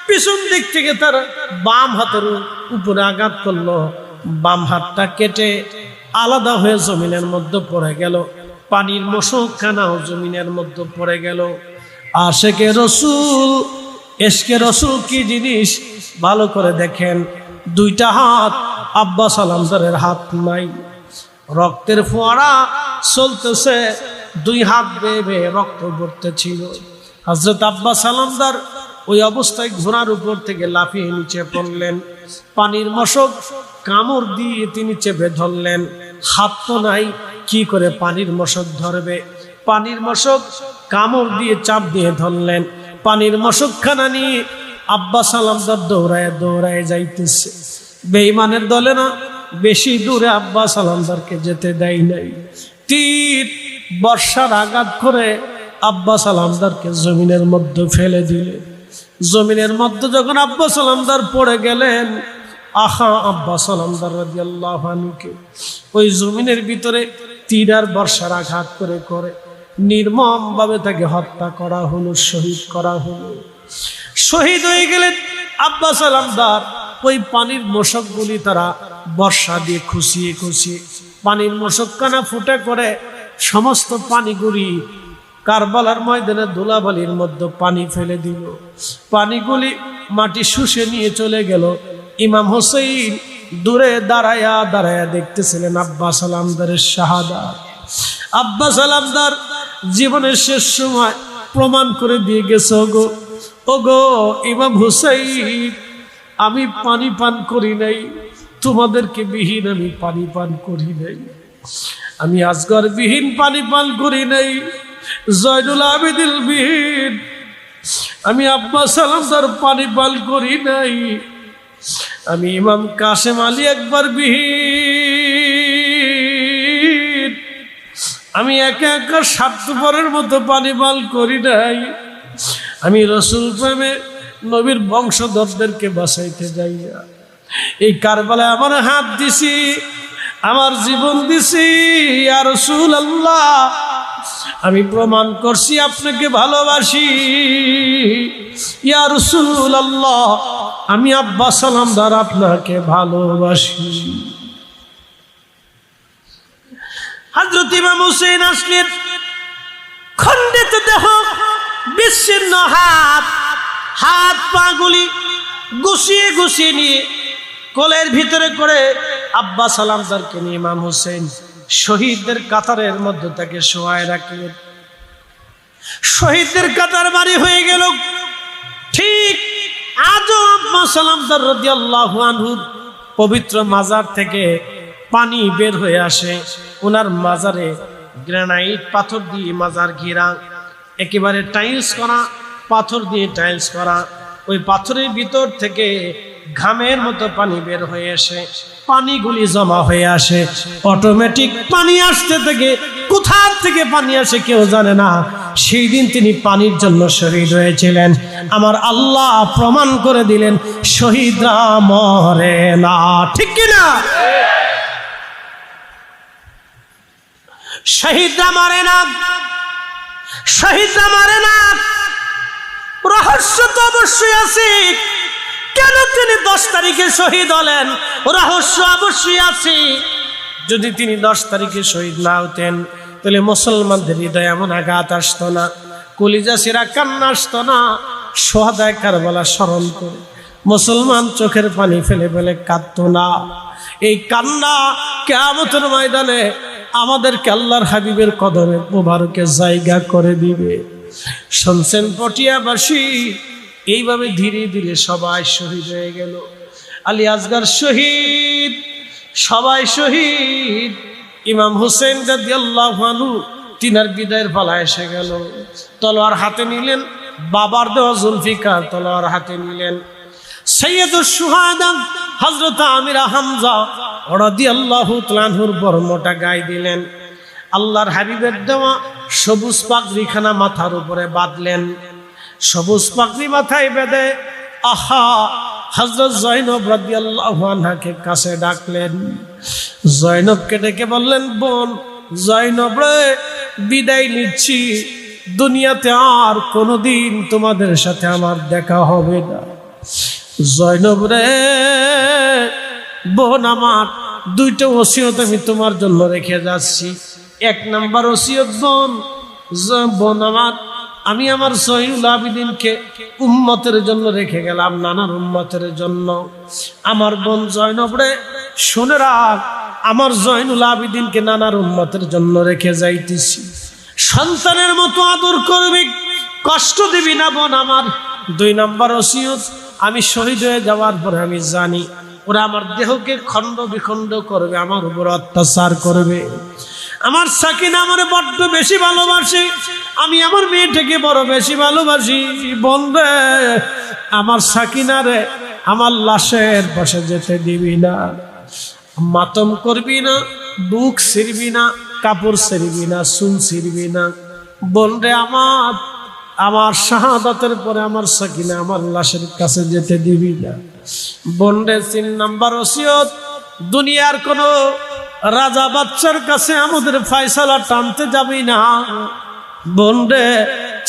Speaker 1: পিছন দিক থেকে তার বাম হাতের উপরে আঘাত করলো। বাম হাতটা কেটে আলাদা হয়ে জমিনের মধ্যে পড়ে গেল। পানির মশকখানাও জমিনের মধ্যে পড়ে গেল। আশিকে রাসূল, ইশকে রাসূল কি জিনিস ভালো করে দেখেন। দুইটা হাত আব্বাস সালামদারের হাত নাই, রক্তের ফোয়ারা চলতেছে, দুই হাত বেয়ে বেয়ে রক্ত পড়তেছিল। হযরত আব্বাস সালামদার ওই অবস্থায় ঘোড়ার উপর থেকে লাফিয়ে নিচে পড়লেন। পানির মশক কামড় দিয়ে তিনি চেপে ধরলেন। হাত তো নাই, কি করে পানির মশক ধরবে? পানির মশক কামড় দিয়ে চাপ দিয়ে ধরলেন। পানির মশকখানা নিয়ে আব্বাস সালামদার দৌড়ায় দৌড়ায় যাইতেছে। বেঈমানের দলে না বেশি দূরে আব্বাস সালামদারকে যেতে দেয় নাই। তীর বর্ষার আঘাত করে আব্বাস সালামদারকে জমিনের মধ্যে ফেলে দিলে। জমিনের মধ্যে যখন আব্বাস সালামদার পড়ে গেলেন, আহা আব্বাস সালামদার রাদিয়াল্লাহু আনহুকে ওই জমিনের ভিতরে তীর আর বর্ষার আঘাত করে করে নির্মম ভাবে তাকে হত্যা করা হলো, শহীদ করা হলো। শহীদ হয়ে গেলেন আব্বাস সালামদার। ওই পানির মশকগুলি তারা বর্ষা দিয়ে খুশিয়ে খুশিয়ে পানির মশকখানা ফুটে করে সমস্ত পানিগুলি কারবালার ময়দানে ধুলাবালির মধ্যে পানি ফেলে দিল। পানিগুলি মাটি শুষে নিয়ে চলে গেল। ইমাম হোসেন দূরে দাঁড়ায়া দাঁড়ায়া দেখতেছিলেন আব্বাস সালামদারের শাহাদাত। আব্বাস সালামদার জীবনের শেষ সময় প্রমাণ করে দিয়ে গেছে, ওগো ইমাম হোসেন, আমি পানি পান করি নাই, তোমাদেরকে বিহীন আমি পানি পান করি নাই, আমি আজগর বিহীন পানি পান করি নাই, জয়নুল আবেদিন বিহীন আমি আব্বাস সালামদার পানি পান করি নাই, আমি ইমাম কাসেম আলী একবার বিহীন আমি একা একা স্বার্থপরের মতো পানি পান করি নাই, আমি রসুল প্রেমে নবীর বংশধরদেরকে বাঁচাইতে যাইয়া এই কারবালায় আমার হাত দিছি, আমার জীবন দিছি। ইয়া রাসূলুল্লাহ, আমি প্রমাণ করছি আপনাকে ভালোবাসি। ইয়া রাসূলুল্লাহ, আমি আব্বাস সালামদার আপনাকে ভালোবাসি। হযরত ইমাম হোসেন আসলেন, খণ্ডিত দেহ, বিচ্ছিন্ন হাত, হাত পাগুলি গুছিয়ে গুছিয়ে নিয়ে কোলের ভিতরে করে আব্বাস সালামদারকে নিয়ে ইমাম হোসেন শহীদদের কাতারের মধ্যে তাকে শোয়ায় রাখলেন। শহীদদের কাতার বাড়ি হয়ে গেল। ঠিক আজও আব্বাস সালামদার রাদিয়াল্লাহু আনহুর পবিত্র মাজার থেকে পানি বের হয়ে আসে। ওনার মাজারে গ্রানাইট পাথর দিয়ে মাজার ঘেরা, একেবারে টাইলস করা, পাথর দিয়ে টাইলস করা। ওই পাথরের ভিতর থেকে ঘামের মতো পানি বের হয়ে আসে, পানিগুলি জমা হয়ে আসে। অটোমেটিক পানি আসতে থেকে কোথা থেকে পানি আসে কেউ জানে না। সেই দিন তিনি পানির জন্য শহীদ হয়েছিলেন। আমার আল্লাহ প্রমাণ করে দিলেন শহীদরা মরে না, ঠিক কিনা? শহীদরা মরে না, শহীদরা মরে না। রহস্য তো অবশ্যই আছে, কেন তিনি 10 তারিখে শহীদ হলেন? রহস্য অবশ্যই আছে। যদি তিনি 10 তারিখে শহীদ না হতেন তাহলে মুসলমানদের হৃদয়ে এমন আঘাত আসতো না, কলিজা ছিঁড়া কান্না আসতো না। সোহাদায়ে কারবালা স্মরণ করে মুসলমান চোখের পানি ফেলে ফেলে কাঁদতো না। এই কান্না কিয়ামতের ময়দানে আমাদেরকে আল্লাহর হাবিবের কদমে মোবারকে জায়গা করে দিবে। শুনছেন পটিয়াবাসী, এইভাবে ধীরে ধীরে সবাই শহীদ হয়ে গেল। আলী আসগর শহীদ, সবাই শহীদ। ইমাম হুসেন রাদিয়াল্লাহু আনহু তিনার বিদায়ের পালা এসে গেল। তলোয়ার হাতে নিলেন, বাবার দেওয়া জুলফিকার তলোয়ার হাতে নিলেন। সৈয়দুশ শুহাদা হযরত আমির হামজা রাদিয়াল্লাহু তাআলা আনহুর বর্মটা গায়ে দিলেন। আল্লাহর হাবিবের দেওয়া সবুজ পাগড়িখানা মাথার উপরে বাঁধলেন। সবুজ পাগড়ি মাথায় বেঁধে আহা হযরত জয়নব রাদিয়াল্লাহু আনহাকে কাছে ডাকলেন। জয়নবকে ডেকে বললেন, বোন জয়নব রে, বিদায় নিচ্ছি, দুনিয়াতে আর কোনোদিন তোমাদের সাথে আমার দেখা হবে না। জয়নব রে বোন আমার, দুইটা ওসিয়ত আমি তোমার জন্য রেখে যাচ্ছি। এক নাম্বার ওসিয়ত বোন আমার, আমি আমার জয়নুল আবিদিনকে উম্মতের জন্য রেখে গেলাম, নানার উম্মতের জন্য। আমার বোন জয়নব রে শুনে রাখ, আমার জয়নুল আবিদিনকে নানার উম্মতের জন্য রেখে যাইতেছি। সন্তানের মতো আদর করবি, কষ্ট দিবি না বোন আমার। দুই নাম্বার ওসিয়ত, আমি শহীদ হয়ে যাওয়ার পরে আমি জানি ওরা আমার দেহকে খণ্ড বিখণ্ড করবে, আমার উপর অত্যাচার করবে। আমার সাকিনা আমারে বড্ড বেশি ভালোবাসে, আমি আমার মেয়েটাকে বড় বেশি ভালোবাসি। বোন রে, আমার সাকিনা রে আমার লাশের পাশে যেতে দিবি না, মাতম করবি না, বুক ছিড়বি না, কাপড় ছিড়বি না, চুল ছিড়বি না। বোন রে আমার শাহাদাতের পরে আমার সাকিনা আমার লাশের কাছে যেতে দিবি না। বোন রে 3 নাম্বার ওসিয়ত, দুনিয়ার কোন রাজা বাচ্চার কাছে আমাদের ফয়সালা টানতে যাবি না। বোন রে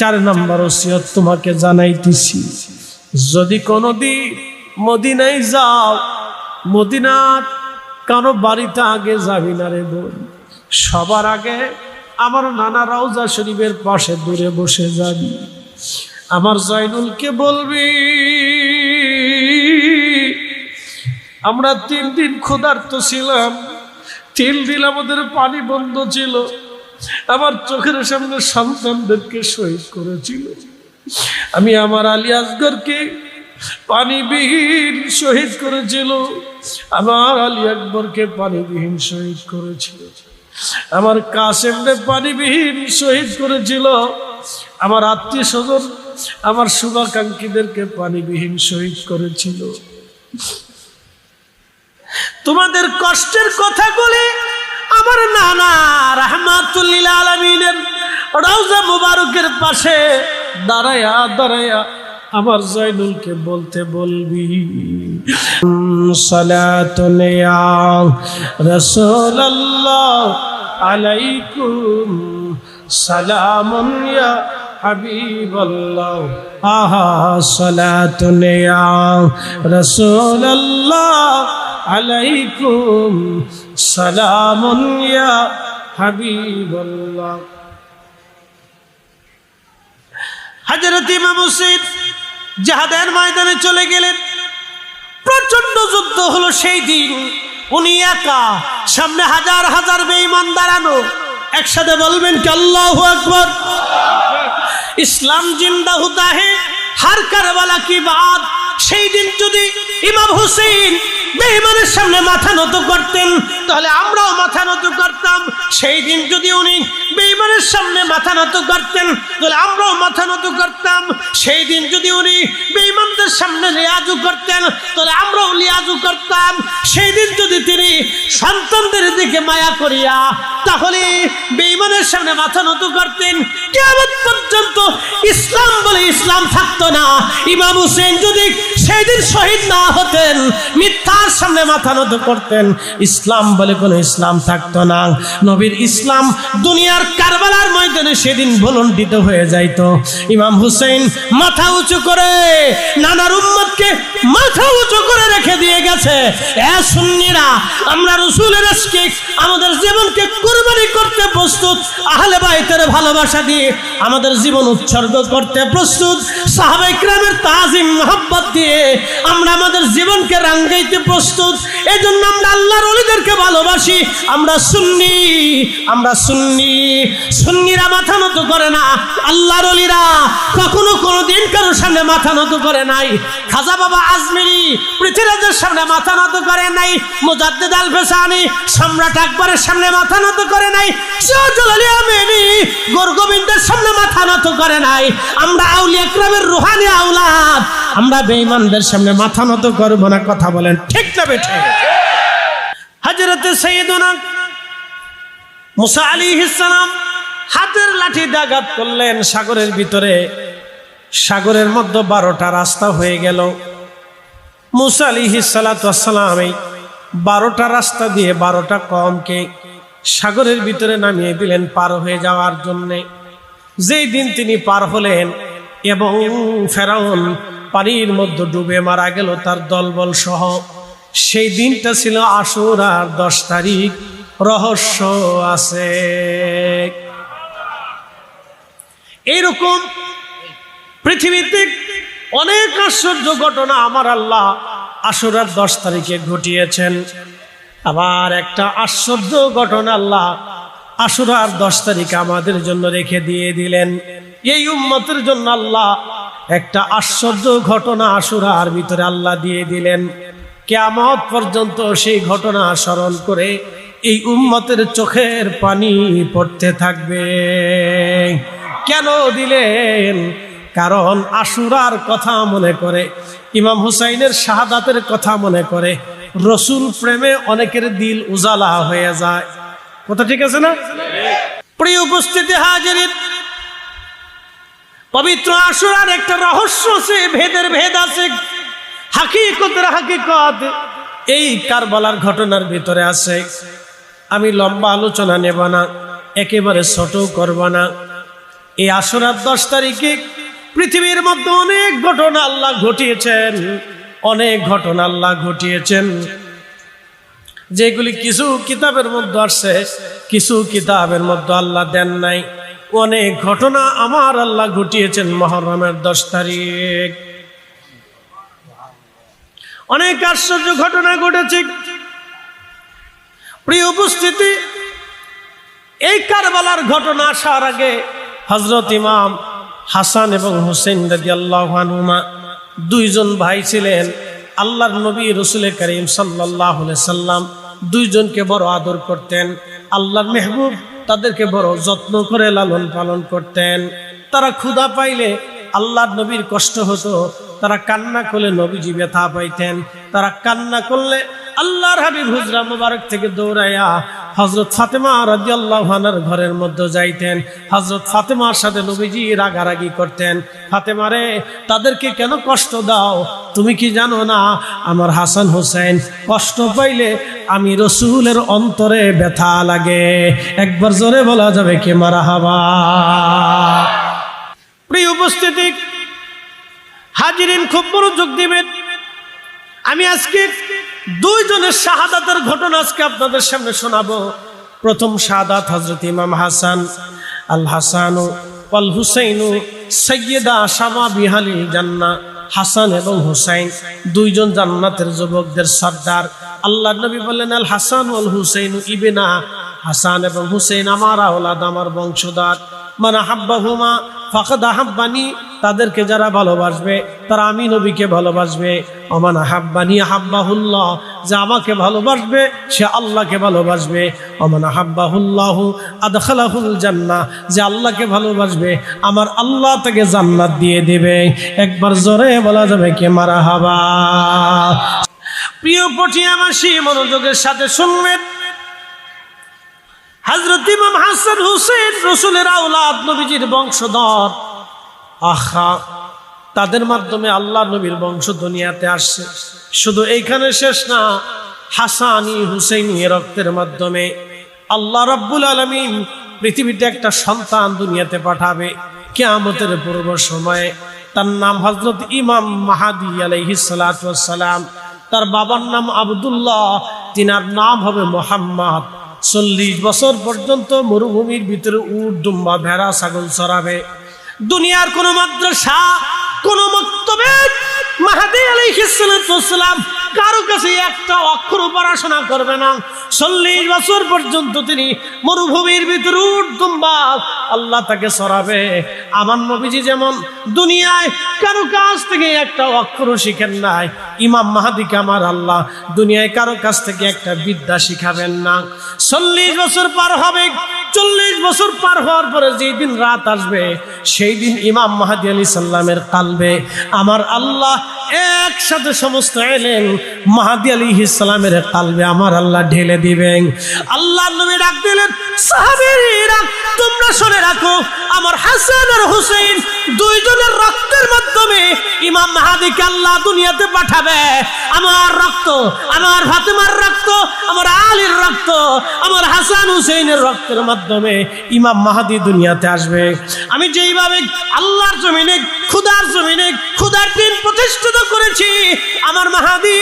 Speaker 1: 4 নাম্বার ওসিয়ত তোমাকে জানাইতেছি, যদি কোনোদিন মদিনায় যাও, মদিনার কারো বাড়িতে আগে যাবি না রে বোন, সবার আগে আমার নানা রওজা শরীফের পাশে দূরে বসে যাবি। আমার জয়নুলকে বলবি, আমরা 3 দিন ক্ষুধার্ত ছিলাম, 3 দিন আমাদের পানি বন্ধ ছিল, আমার চোখের সামনে সন্তানদেরকে শহীদ করেছিল। আমি আমার আলী আসগরকে পানিবিহীন শহীদ করেছিল, আমার আলী আকবরকে পানিবিহীন শহীদ করেছিল, আমার কাসেমকে পানিবিহীন শহীদ করেছিল, আমার আত্মীয় স্বজন আমার শুভাকাঙ্ক্ষীদেরকে পানিবিহীন শহীদ করেছিল। তোমাদের কষ্টের কথাগুলি আমার নানা রাহমাতুল লিল আলামিনের রওজা মুবারকের পাশে দাঁড়ায়া দাঁড়ায়া আমার জয়নুলকে বলতে বলবি, সালাতুন ইয়া রাসূলুল্লাহ আলাইকুম, সালামুন ইয়া হাবিবাল্লাহ, আহা সালাতুন ইয়া রাসূলুল্লাহ আলাইকুম, সালামুন ইয়া হাবিবাল্লাহ। হযরত ইমাম হুসাইন জিহাদের ময়দানে চলে গেলেন। প্রচন্ড যুদ্ধ হলো সেই দিন। উনি একা, সামনে হাজার হাজার বেঈমান দাঁড়ানো। একসাথে বলবেন কি আল্লাহু আকবার। ইসলাম জিন্দা হোতা হে হর কারবালা কি বাত। সেই দিন যদি ইমাম হুসাইন বেঈমানের সামনে মাথা নত করতেন তাহলে আমরাও মাথা নত করতাম। সেই দিন যদি উনি বেঈমানের সামনে মাথা নত করতেন তাহলে আমরাও মাথা নত করতাম। সেই দিন যদি উনি বেঈমানদের সামনে লিয়াজু করতেন তাহলে আমরাও লিয়াজু করতাম। সেই দিন যদি তিনি সন্তানদের দিকে মায়া করিয়া তাহলে বেঈমানের সামনে মাথা নত করতেন, কিয়ামত পর্যন্ত ইসলাম বলে ইসলাম থাকতো না। ইমাম হুসাইন যদি সেই দিন শহীদ না হতেন, মিথ্যার সামনে মাথা নত করতেন, ইসলাম বলে কোনো ইসলাম থাকতো না। নবীর ইসলাম দুনিয়ার কারবালার ময়দানে সেদিন ভুলণ্ঠিত হয়ে যাইত। ইমাম হুসাইন মাথা উঁচু করে নানার উম্মতকে মাথা উঁচু করে রেখে দিয়ে গেছে। এ সুন্নিরা, আমরা রাসূলের ইশকে আমাদের জীবনকে কুরবানি করতে প্রস্তুত, আহলে বাইতের ভালোবাসা দিয়ে আমাদের জীবন উৎসর্গ করতে প্রস্তুত, সাহাবায়ে কেরামের তাজিম মহব্বত দিয়ে আমরা আমাদের জীবনকে রাঙ্গাইতে প্রস্তুত। এজন্য আমরা আল্লাহর ওলিদেরকে ভালোবাসি। আমরা সুন্নি, আমরা সুন্নি। সুন্নিরা মাথা নত করে না, আল্লাহর ওলিরা কখনো কোনোদিন কারোর সামনে মাথা নত করে নাই। খাজা বাবা আজমিরি পৃথিবীর সামনে মাথা নত করে নাই, মুজাদ্দিদ আল ফেসানি সম্রাট আকবরের সামনে মাথা নত করে নাই, শাহজালাল আমিনী গোরগোবিন্দের সামনে মাথা নত করে নাই। আমরা আউলিয়া কেরামের রুহানি আওলাদ, আমরা বেঈমানদের সামনে মাথা নত করব না। কথা বলেন ঠিক না বেঠিক? হযরত সাইয়েদুনা মুসা আলাইহিস সালাম হাতের লাঠি দিয়ে আঘাত করলেন সাগরের ভিতরে। সাগরের মধ্যে 12টা রাস্তা হয়ে গেল। মুসা আলাইহিস সালাতু ওয়াস সালাম এই 12টা রাস্তা দিয়ে 12টা কওমকে সাগরের ভিতরে নামিয়ে দিলেন পার হয়ে যাওয়ার জন্যে। যেই দিন তিনি পার হলেন এবং ফেরাউন পানির মধ্যে ডুবে মারা গেল তার দলবল সহ, সেই দিনটা ছিল আশুরার 10 তারিখ। রহস্য আছে। এইরকম পৃথিবীতে অনেক আশ্চর্য ঘটনা আমার আল্লাহ আশুরার 10 তারিখে ঘটিয়েছেন। আবার একটা আশ্চর্য ঘটনা আল্লাহ আশুরার 10 তারিখে আমাদের জন্য রেখে দিয়ে দিলেন। এই উম্মতের জন্য আল্লাহ একটা আশ্চর্য ঘটনা আশুরার ভিতরে আল্লাহ দিয়ে দিলেন। কিয়ামত পর্যন্ত সেই ঘটনা স্মরণ করে এই উম্মতের চোখের পানি পড়তে থাকবে। কেন দিলেন? কারণ আশুরার কথা মনে করে, ইমাম হুসাইনের শাহাদাতের কথা মনে করে রসুল প্রেমে অনেকের দিল উজালা হয়ে যায়। কথা ঠিক আছে না? প্রিয় উপস্থিতি হাজিরিন, পবিত্র আশুরার একটা রহস্য আছে, ভেদের ভেদ আছে, হাকিকতের হাকিকত এই কারবালার ঘটনার ভিতরে আছে। আমি লম্বা আলোচনা নেব না, একেবারে ছোট করব না। এই আশুরার 10 তারিখে পৃথিবীর মধ্যে অনেক ঘটনা আল্লাহ ঘটিয়েছেন, অনেক ঘটনা আল্লাহ ঘটিয়েছেন, যেগুলি কিছু কিতাবের মধ্যে আসছে, কিছু কিতাবের মধ্যে আল্লাহ দেন নাই। অনেক ঘটনা আমার আল্লাহ ঘটিয়েছেন মুহররমের 10 তারিখ। অনেক আশ্চর্য ঘটনা ঘটেছে। প্রিয় উপস্থিতি, এই কারবালার ঘটনা আসার আগে হযরত ইমাম হাসান এবং হুসেইন রাদিয়াল্লাহু আনহুমা 2 জন ভাই ছিলেন। আল্লাহর নবী রাসূল করিম সাল্লাল্লাহু আলাইহি সাল্লাম 2 জনকে বড় আদর করতেন। আল্লাহর মেহবুব তাদেরকে বড় যত্ন করে লালন পালন করতেন। তারা ক্ষুধা পাইলে আল্লাহর নবীর কষ্ট হতো, তারা কান্না করলে নবীজি ব্যথা পাইতেন। তারা কান্না করলে আল্লাহর হাবিব হুজরা মুবারক থেকে দৌড়াইয়া হযরত ফাতেমা রাদিয়াল্লাহু আনহার ঘরের মধ্যে যাইতেন। হযরত ফাতেমার সাথে নবীজি রাগারাগি করতেন, ফাতেমা রে, তাদেরকে কেন কষ্ট দাও? তুমি কি জানো না আমার হাসান হোসেন কষ্ট পাইলে আমি রসুলের অন্তরে ব্যথা লাগে? একবার জোরে বলা যাবে কি মারহাবা? প্রিয় উপস্থিতি হাজিরিন, খুব মনোযোগ দিবেন। আমি আজকে 2 জনের শাহাদাতের ঘটনা আজকে আপনাদের সামনে শোনাবো। প্রথম শাহাদাত হযরত ইমাম হাসান, আল হাসান ওয়াল হুসাইন সাইয়্যিদা শাবাবিহালিল জান্নাহ। হাসান এবং হুসাইন 2 জন জান্নাতের যুবকদের সর্দার। আল্লাহর নবী বললেন, আল হাসান ওয়াল হুসাইন ইবনা, হাসান এবং হুসাইন আমার আওলাদ, আমার বংশধর। মান আহাব্বাহুমা ফাকাদ আহাব্বানি, তাদেরকে যারা ভালোবাসবে তারা আমি নবীকে ভালোবাসবে। ওমান আহাব্বানি আহাব্বাহুল্লাহ, যে আমাকে ভালোবাসবে সে আল্লাহকে ভালোবাসবে। ওমান আহাব্বাহুল্লাহু আদখালাহুল জান্নাহ, যে আল্লাহকে ভালোবাসবে আমার আল্লাহ তাকে জান্নাত দিয়ে দিবে। একবার জোরে বলা যাবে কি মারহাবা? প্রিয় পটিয়াবাসী, মনোযোগের সাথে শুনবেন। হযরত ইমাম হাসান হুসেইন রাসূলের আওলাদ, নবীজির বংশধর। আহা, তাদের মাধ্যমে আল্লাহ নবীর বংশ দুনিয়াতে আসছে। শুধু এইখানে শেষ না, হাসানি হুসাইনি রক্তের মাধ্যমে আল্লাহ রাব্বুল আলামিন পৃথিবীতে একটা সন্তান দুনিয়াতে পাঠাবে কিয়ামতের পূর্ব সময়ে। তার নাম হযরত ইমাম মাহদী আলাইহিস সালাতু ওয়াস সালাম। তার বাবার নাম আব্দুল্লাহ, তিনার নাম হবে মোহাম্মদ। 40 বছর পর্যন্ত মরুভূমির ভিতরে উট, দুম্বা, ভেড়া, ছাগল চড়াবে। দুনিয়ার কোন মাদ্রাসা, কোন মক্তবে মাহদী আলাইহিস সালাম কারো কাছে একটা অক্ষর পড়াশোনা করবে না। 40 বছর পর্যন্ত তিনি মরুভূমির ভিতরে উট, দুম্বা আল্লাহ তাকে চড়াবে। আমার নবীজি যেমন দুনিয়ায় কারো কাছ থেকে একটা অক্ষরও শিখেন নাই, ইমাম মাহদীকে আমার আল্লাহ দুনিয়ায় কারো কাছ থেকে একটা বিদ্যা শিখাবেন না। 40 বছর পার হবে। 40 বছর পার হওয়ার পরে যেই দিন রাত আসবে, সেই দিন ইমাম মাহদী আলাইহিস সালামের কালবে আমার আল্লাহ একসাথে সমস্ত ইলম মাহদী আলাইহিস সালামের কালবে আমার আল্লাহ ঢেলে দিবেন। আল্লাহ নবী ডাক দিলেন, সাহাবীরা তোমরা শুনে রাখো, আমার হাসান আর হুসাইন দুইজনের রক্তের মাধ্যমে ইমাম মাহদীকে আল্লাহ দুনিয়াতে পাঠাবে। আমার রক্ত, আমার ফাতেমার রক্ত, আমার আলীর রক্ত, আমার হাসান হুসাইনের রক্তের মাধ্যমে ইমাম মাহদী দুনিয়াতে আসবে। আমি যেইভাবে আল্লাহর জমিনে, খুদার জমিনে খুদার দিন প্রতিষ্ঠিত করেছি আমার মাহদী,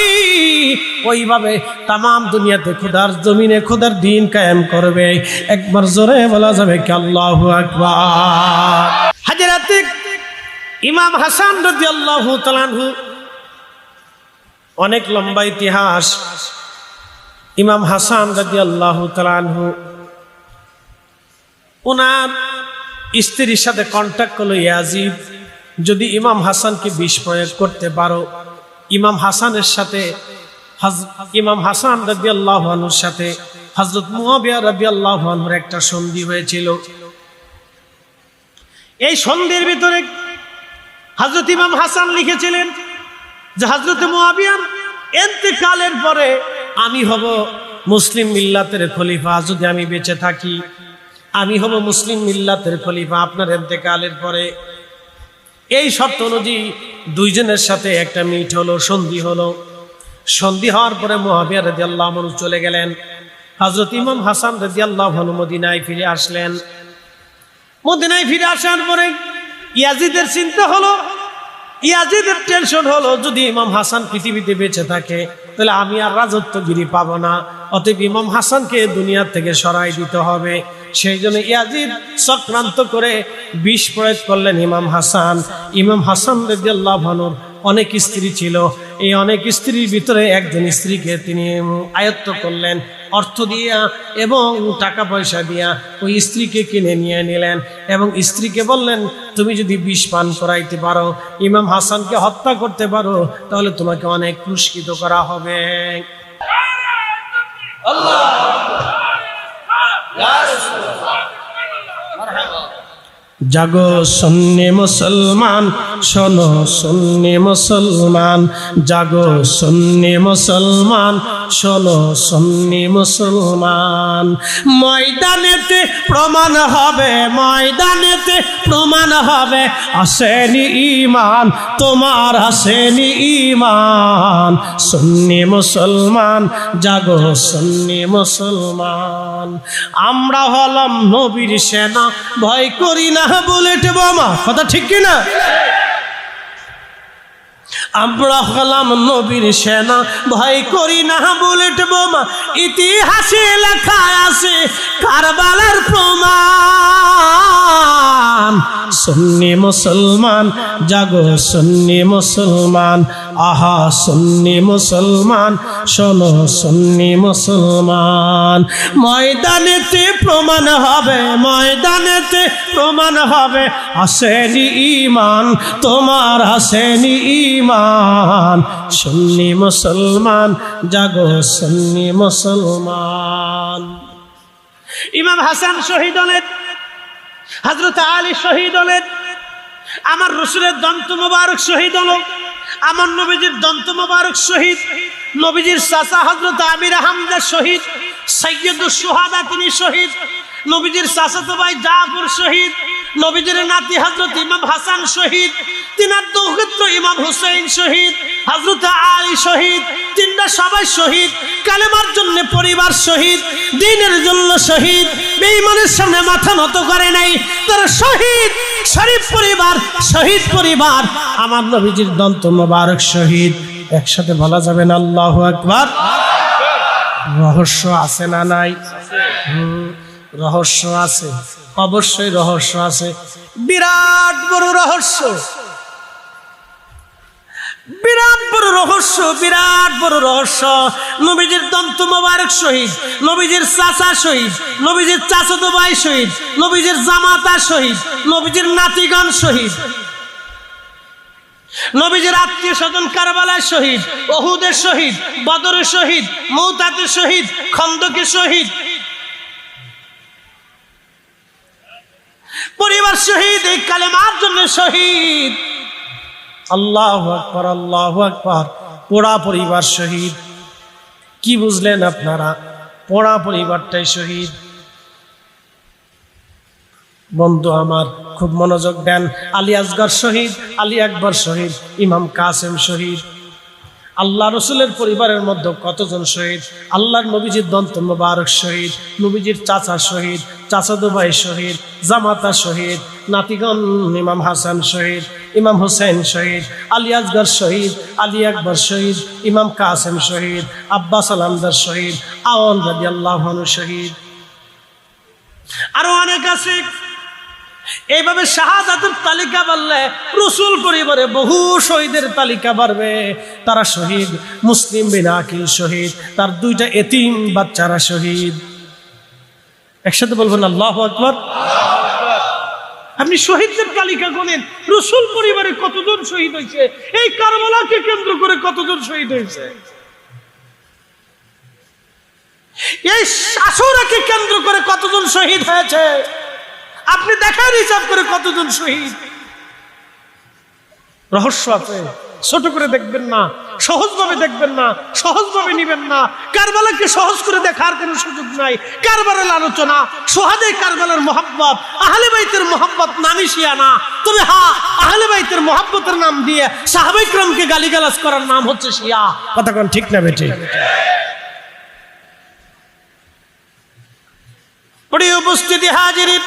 Speaker 1: ওইভাবে তামাম দুনিয়াতে খুদার জমিনে খুদার দিন কায়েম করবে। একবার জোরে বলা যাবে কি আল্লাহু আকবার। হযরত ইমাম হাসান রাদিয়াল্লাহু তাআলা আনহু, অনেক লম্বা ইতিহাস। ইমাম হাসান রাদিয়াল্লাহু তাআলা আনহু ওনার স্ত্রীর সাথে কন্ট্যাক্ট করলো, ইয়াজিদ যদি ইমাম হাসানকে বিষ প্রয়োগ করতে পারো। ইমাম হাসানের সাথে, ইমাম হাসান রাদিয়াল্লাহু আনহুর সাথে হযরত মুয়াবিয়া রাদিয়াল্লাহু আনহুর একটা সন্ধি হয়েছিল। এই সন্ধির ভিতরে হযরত ইমাম হাসান লিখেছিলেন যে হযরত মুয়াবিয়ার ইন্তেকালের পরে আমি হব মুসলিম মিল্লাতের খলিফা। যদি আমি বেঁচে থাকি আমি হব মুসলিম মিল্লাতের খলিফা আপনার ইন্তেকালের পরে। এই শর্ত অনুযায়ী দুইজনের সাথে একটা মিট হলো, সন্ধি হলো। সন্ধি হওয়ার পরে মুয়াবিয়া রাদিয়াল্লাহু আনহু চলে গেলেন। হযরত ইমাম হাসান রাদিয়াল্লাহু আনহু মদিনায় ফিরে আসলেন। মদিনায় ফিরে আসার পরে ইয়াজিদের চিন্তা হলো, ইয়াজিদের টেনশন হলো, যদি ইমাম হাসান পৃথিবীতে বেঁচে থাকে তাহলে আমি আর রাজত্বগিরি পাবো না, অতএব ইমাম হাসানকে দুনিয়া থেকে সরাই দিতে হবে। সেই জন্য ইয়াজিদ চক্রান্ত করে বিষ প্রয়োগ করলেন ইমাম হাসান। ইমাম হাসান রাদিয়াল্লাহু আনহুর অনেক স্ত্রী ছিল। এই অনেক স্ত্রীর ভিতরে একজন স্ত্রীকে তিনি আয়ত্ত করলেন, অর্থ দিয়া এবং টাকা পয়সা দিয়া ওই স্ত্রীকে কিনে নিয়ে নিলেন এবং স্ত্রীকে বললেন, তুমি যদি বিষ পান করাইতে পারো, ইমাম হাসানকে হত্যা করতে পারো, তাহলে তোমাকে অনেক পুরস্কৃত করা হবে। জাগো সুন্নি মুসলমান, শোনো সুন্নি মুসলমান, জাগো সুন্নি মুসলমান, শোনো সুন্নি মুসলমান। ময়দানেতে প্রমাণ হবে, ময়দানেতে প্রমাণ হবে, আসেনি ঈমান তোমার, আসেনি ঈমান। সুন্নি মুসলমান, জাগো সুন্নি মুসলমান। আমরা হলাম নবীর সেনা, ভয় করি না বুলেট বোমা। কথা ঠিক কিনা? আমরা হলাম নবীর সেনা, ভয় করি না বুলেট বোমা। ইতিহাসে লেখা আছে কারবালার প্রমাণ। সুন্নি মুসলমান, জাগো সুন্নি মুসলমান, আহা সুন্নি মুসলমান, শোনো সুন্নি মুসলমান। ময়দানেতে প্রমাণ হবে, ময়দানেতে প্রমাণ হবে, আসেনি ঈমান তোমার, আসেনি ঈমান। সুন্নি মুসলমান, জাগো সুন্নি মুসলমান। ইমাম হাসান শহীদ হলেন, হযরত আলী শহীদ হলেন, আমার রসুলের দন্ত মোবারক শহীদ হলো, আমার নবীজির দন্ত মোবারক শহীদ, নবীজির চাচা হযরত আমির হামজা শহীদ, সাইয়্যিদুশ শুহাদা তিনি শহীদ, নবীজির চাচাতো ভাই জাফর শহীদ, নবীজির নাতি হযরত ইমাম হাসান শহীদ, তিনার দৌহিত্র ইমাম হুসাইন শহীদ, হযরত আলী শহীদ, তিনটা সবাই শহীদ। কালেমার জন্য পরিবার শহীদ, দ্বীনের জন্য শহীদ, বেঈমানের সামনে মাথা নত করে নাই, তারা শহীদ। শরীফ পরিবার, শহীদ পরিবার, আমার নবীজির দন্ত মোবারক শহীদ। একসাথে বলা যাবে না আল্লাহু আকবার? রহস্য আছে না নাই? রহস্য আছে, অবশ্যই রহস্য আছে, বিরাট বড় রহস্য, বিরাট বড় রহস্য, বিরাট বড় রহস্য। নবীজির দন্ত মোবারক শহীদ, নবীজির চাচা শহীদ, নবীজির চাচাতো ভাই শহীদ, নবীজির জামাতা শহীদ, নবীজির নাতিগণ শহীদ, নবীজির আত্মীয় স্বজন কারবালায় শহীদ, উহুদের শহীদ, বদরের শহীদ, মুতাতে শহীদ, খন্দকে শহীদ, পরিবার শহীদ, এই কালেমার জন্য শহীদ। আল্লাহু আকবার, আল্লাহু আকবার। পোড়া পরিবার শহীদ। কি বুঝলেন আপনারা? পোড়া পরিবারটাই শহীদ। বন্ধু আমার খুব মনোযোগ দেন। আলী আসগর শহীদ, আলী আকবর শহীদ, ইমাম কাসেম শহীদ। আল্লাহ রসুলের পরিবারের মধ্যে কতজন শহীদ? আল্লাহর নবীজির দন্ত মোবারক শহীদ, নবীজির চাচা শহীদ, চাচাতো ভাই শহীদ, জামাতা শহীদ, নাতিগণ ইমাম হাসান শহীদ, ইমাম হুসেন শহীদ, আলী আসগর শহীদ, আলী আকবর শহীদ, ইমাম কাসেম শহীদ, আব্বাস আলমদার শহীদ, আওয়ান রাদিয়াল্লাহু আনহু শহীদ। আরো অনেক আছে। এইভাবে শাহাদাতের তালিকা বাড়লে রসুল পরিবারে বহু শহীদের তালিকা বাড়বে। তারা শহীদ। মুসলিম বিন আকিল শহীদ, তার দুইটা এতিম বাচ্চারা শহীদ। একসাথে বলবেন আল্লাহু আকবার। আপনি শহীদদের তালিকা গোনেন, রসুল পরিবারে কতজন শহীদ হয়েছে, এই কারবালাকে কেন্দ্র করে কতজন শহীদ হয়েছে, এই আশুরাকে কেন্দ্র করে কতজন শহীদ হয়েছে, আপনি দেখেন হিসাব করে কতজন শহীদ। রহস্য আছে, ছোট করে দেখবেন না, সহজভাবে দেখবেন না, সহজভাবে নিবেন না। কারবালাকে সহজ করে দেখার কোনো সুযোগ নাই। কারবালার আলোচনা, সোহাদে কারবালার মোহাব্বত, আহলে বাইতের মোহাব্বত নামি শিয়া না। তবে হ্যাঁ, আহলে বাইতের মোহাব্বতের নাম দিয়ে সাহাবায়ে কিরামকে গালিগালাজ করার নাম হচ্ছে শিয়া। কথা কোন ঠিক না বেঠি? প্রিয় উপস্থিতি হাজিরিন,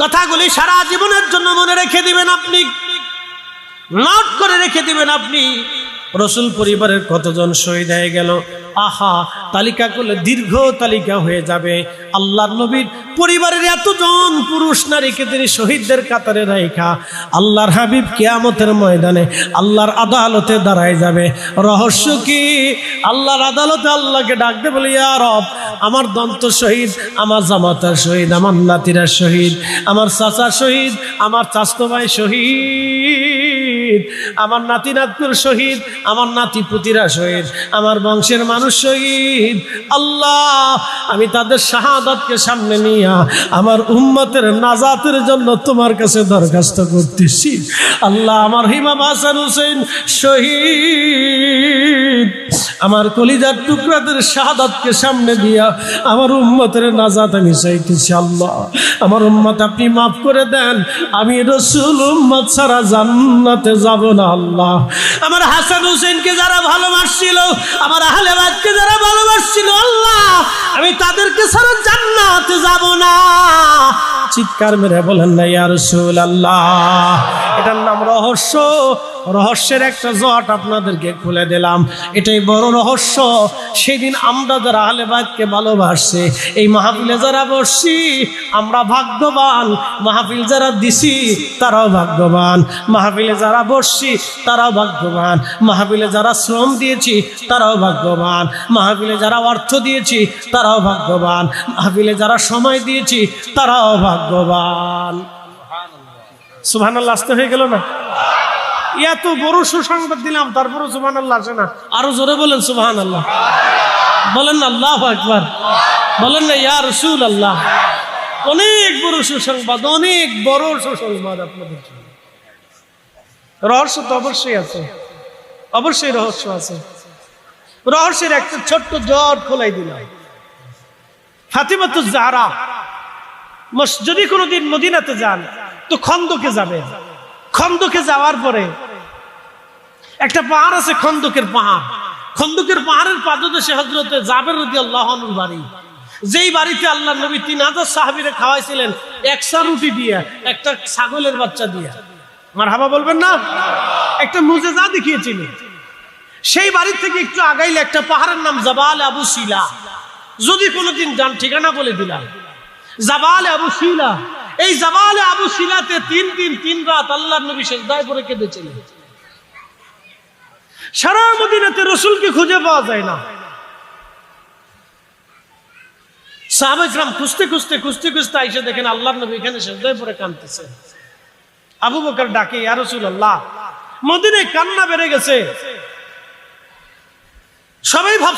Speaker 1: কথাগুলি সারা জীবনের জন্য মনে রেখে দিবেন আপনি, নোট করে রেখে দিবেন আপনি। রসুল পরিবারের কতজন শহীদ হয়ে গেল, আহা, তালিকা করলে দীর্ঘ তালিকা হয়ে যাবে। আল্লাহর নবীর পরিবারের এতজন পুরুষ নারীকে তিনি শহীদদের কাতারে রাখা আল্লাহর হাবিব কিয়ামতের ময়দানে আল্লাহর আদালতে দাঁড়ায় যাবে। রহস্য কি? আল্লাহর আদালতে আল্লাহকে ডাকতে বলে, ইয়া রব, আমার দন্ত শহীদ, আমার জামাতা শহীদ, আমার নাতিরা শহীদ, আমার চাচা শহীদ, আমার চাচতো ভাই শহীদ, আমার নাতি নাতকুর শহীদ, আমার নাতি পুতিরা শহীদ, আমার বংশের মানুষ শহীদ। আল্লাহ, আমি তাদের শাহাদাতকে সামনে নিয়ে আমার উম্মতের নাজাতের জন্য তোমার কাছে দরখাস্ত করতেছি। আল্লাহ, আমার ইমাম হাসান হুসেন শহীদ, আমার কলিজার টুকরাদের শাহাদাতকে সামনে দিয়া আমার উম্মতের নাজাত আমি চাইতেছি। আল্লাহ, আমার উম্মত আপনি মাফ করে দেন। আমি রাসূল উম্মত ছাড়া জান্নাতে যাব না। আল্লাহ, আমার হাসান হুসেনকে যারা ভালোবাসছিল, আমার আহলে বাইতকে যারা ভালোবাসছিল, আল্লাহ, আমি তাদেরকে ছাড়া জান্নাতে যাব না। চিৎকার মেরে বলেন না ইয়া রাসূলুল্লাহ। এটার নাম রহস্য। রহস্যের একটা জট আপনাদেরকে খুলে দিলাম, এটাই বড় রহস্য। সেদিন আমরা যারা আহলে বাইতকে ভালোবাসছি, এই মাহফিলে যারা বসছি আমরা ভাগ্যবান। মাহফিল যারা দিছি তারাও ভাগ্যবান, মাহফিলে যারা বসছি তারাও ভাগ্যবান, মাহফিলে যারা শ্রম দিয়েছি তারাও ভাগ্যবান, মাহফিলে যারা অর্থ দিয়েছি তারাও ভাগ্যবান, মাহফিলে যারা সময় দিয়েছি তারাও ভাগ্যবান। সুবহানাল্লাহ, আসতে হয়ে গেল না? এত বড় সুসংবাদ দিলাম, তারপরে সুবহানাল্লাহ আসে না? আরো জোরে বলেন সুবহানাল্লাহ। বলেন না আল্লাহু আকবার, বলেন না ইয়া রাসূলুল্লাহ। অনেক বড় সুসংবাদ, অনেক বড় সুসংবাদ আপনাদের জন্য। রহস্য তো অবশ্যই আছে, অবশ্যই রহস্য আছে। রহস্যের একটা ছোট্ট জট খোলাই দিলাম। ফাতিমাতুজ জাহরা যদি কোনোদিন মদিনাতে যান তো খন্দকে যাবেন। খন্দকে যাওয়ার পরে একটা পাহাড় আছে, খন্দকের পাহাড়। খন্দকের পাহাড়ের পাদদেশে হযরতে জাবের রাদিয়াল্লাহু আনহুর বাড়ি। যেই বাড়িতে আল্লাহর নবী 3000 সাহাবীরে খাওয়াইছিলেন একসা রুটি দিয়ে, একটা ছাগলের বাচ্চা দিয়ে। মারহাবা বলবেন না? একটা মুজেজা দেখিয়েছিলেন। সেই বাড়ি থেকে একটু আগাইলে একটা পাহাড়ের নাম জাবাল আবু শিলা, যদি কোনোদিন যান ঠিকানা বলে দিলাম, জাবাল আবু শিলা। এই জাবাল আবু শিলাতে 3 দিন 3 রাত আল্লাহর নবী সিজদায় পড়ে কেঁদেছিলেন। সারা মদিনাতে রাসূলকে খুঁজে পাওয়া যায় না। সাহাবায়ে কেরাম খুঁজতে খুঁজতে আইসা দেখেন আল্লাহর নবী এখানে সিজদায় পড়ে কাঁদতেছে। আবু বকর ডাকে, ইয়া রাসূলুল্লাহ, মদিনায় কান্না বেড়ে গেছে। সবাই ভাবছে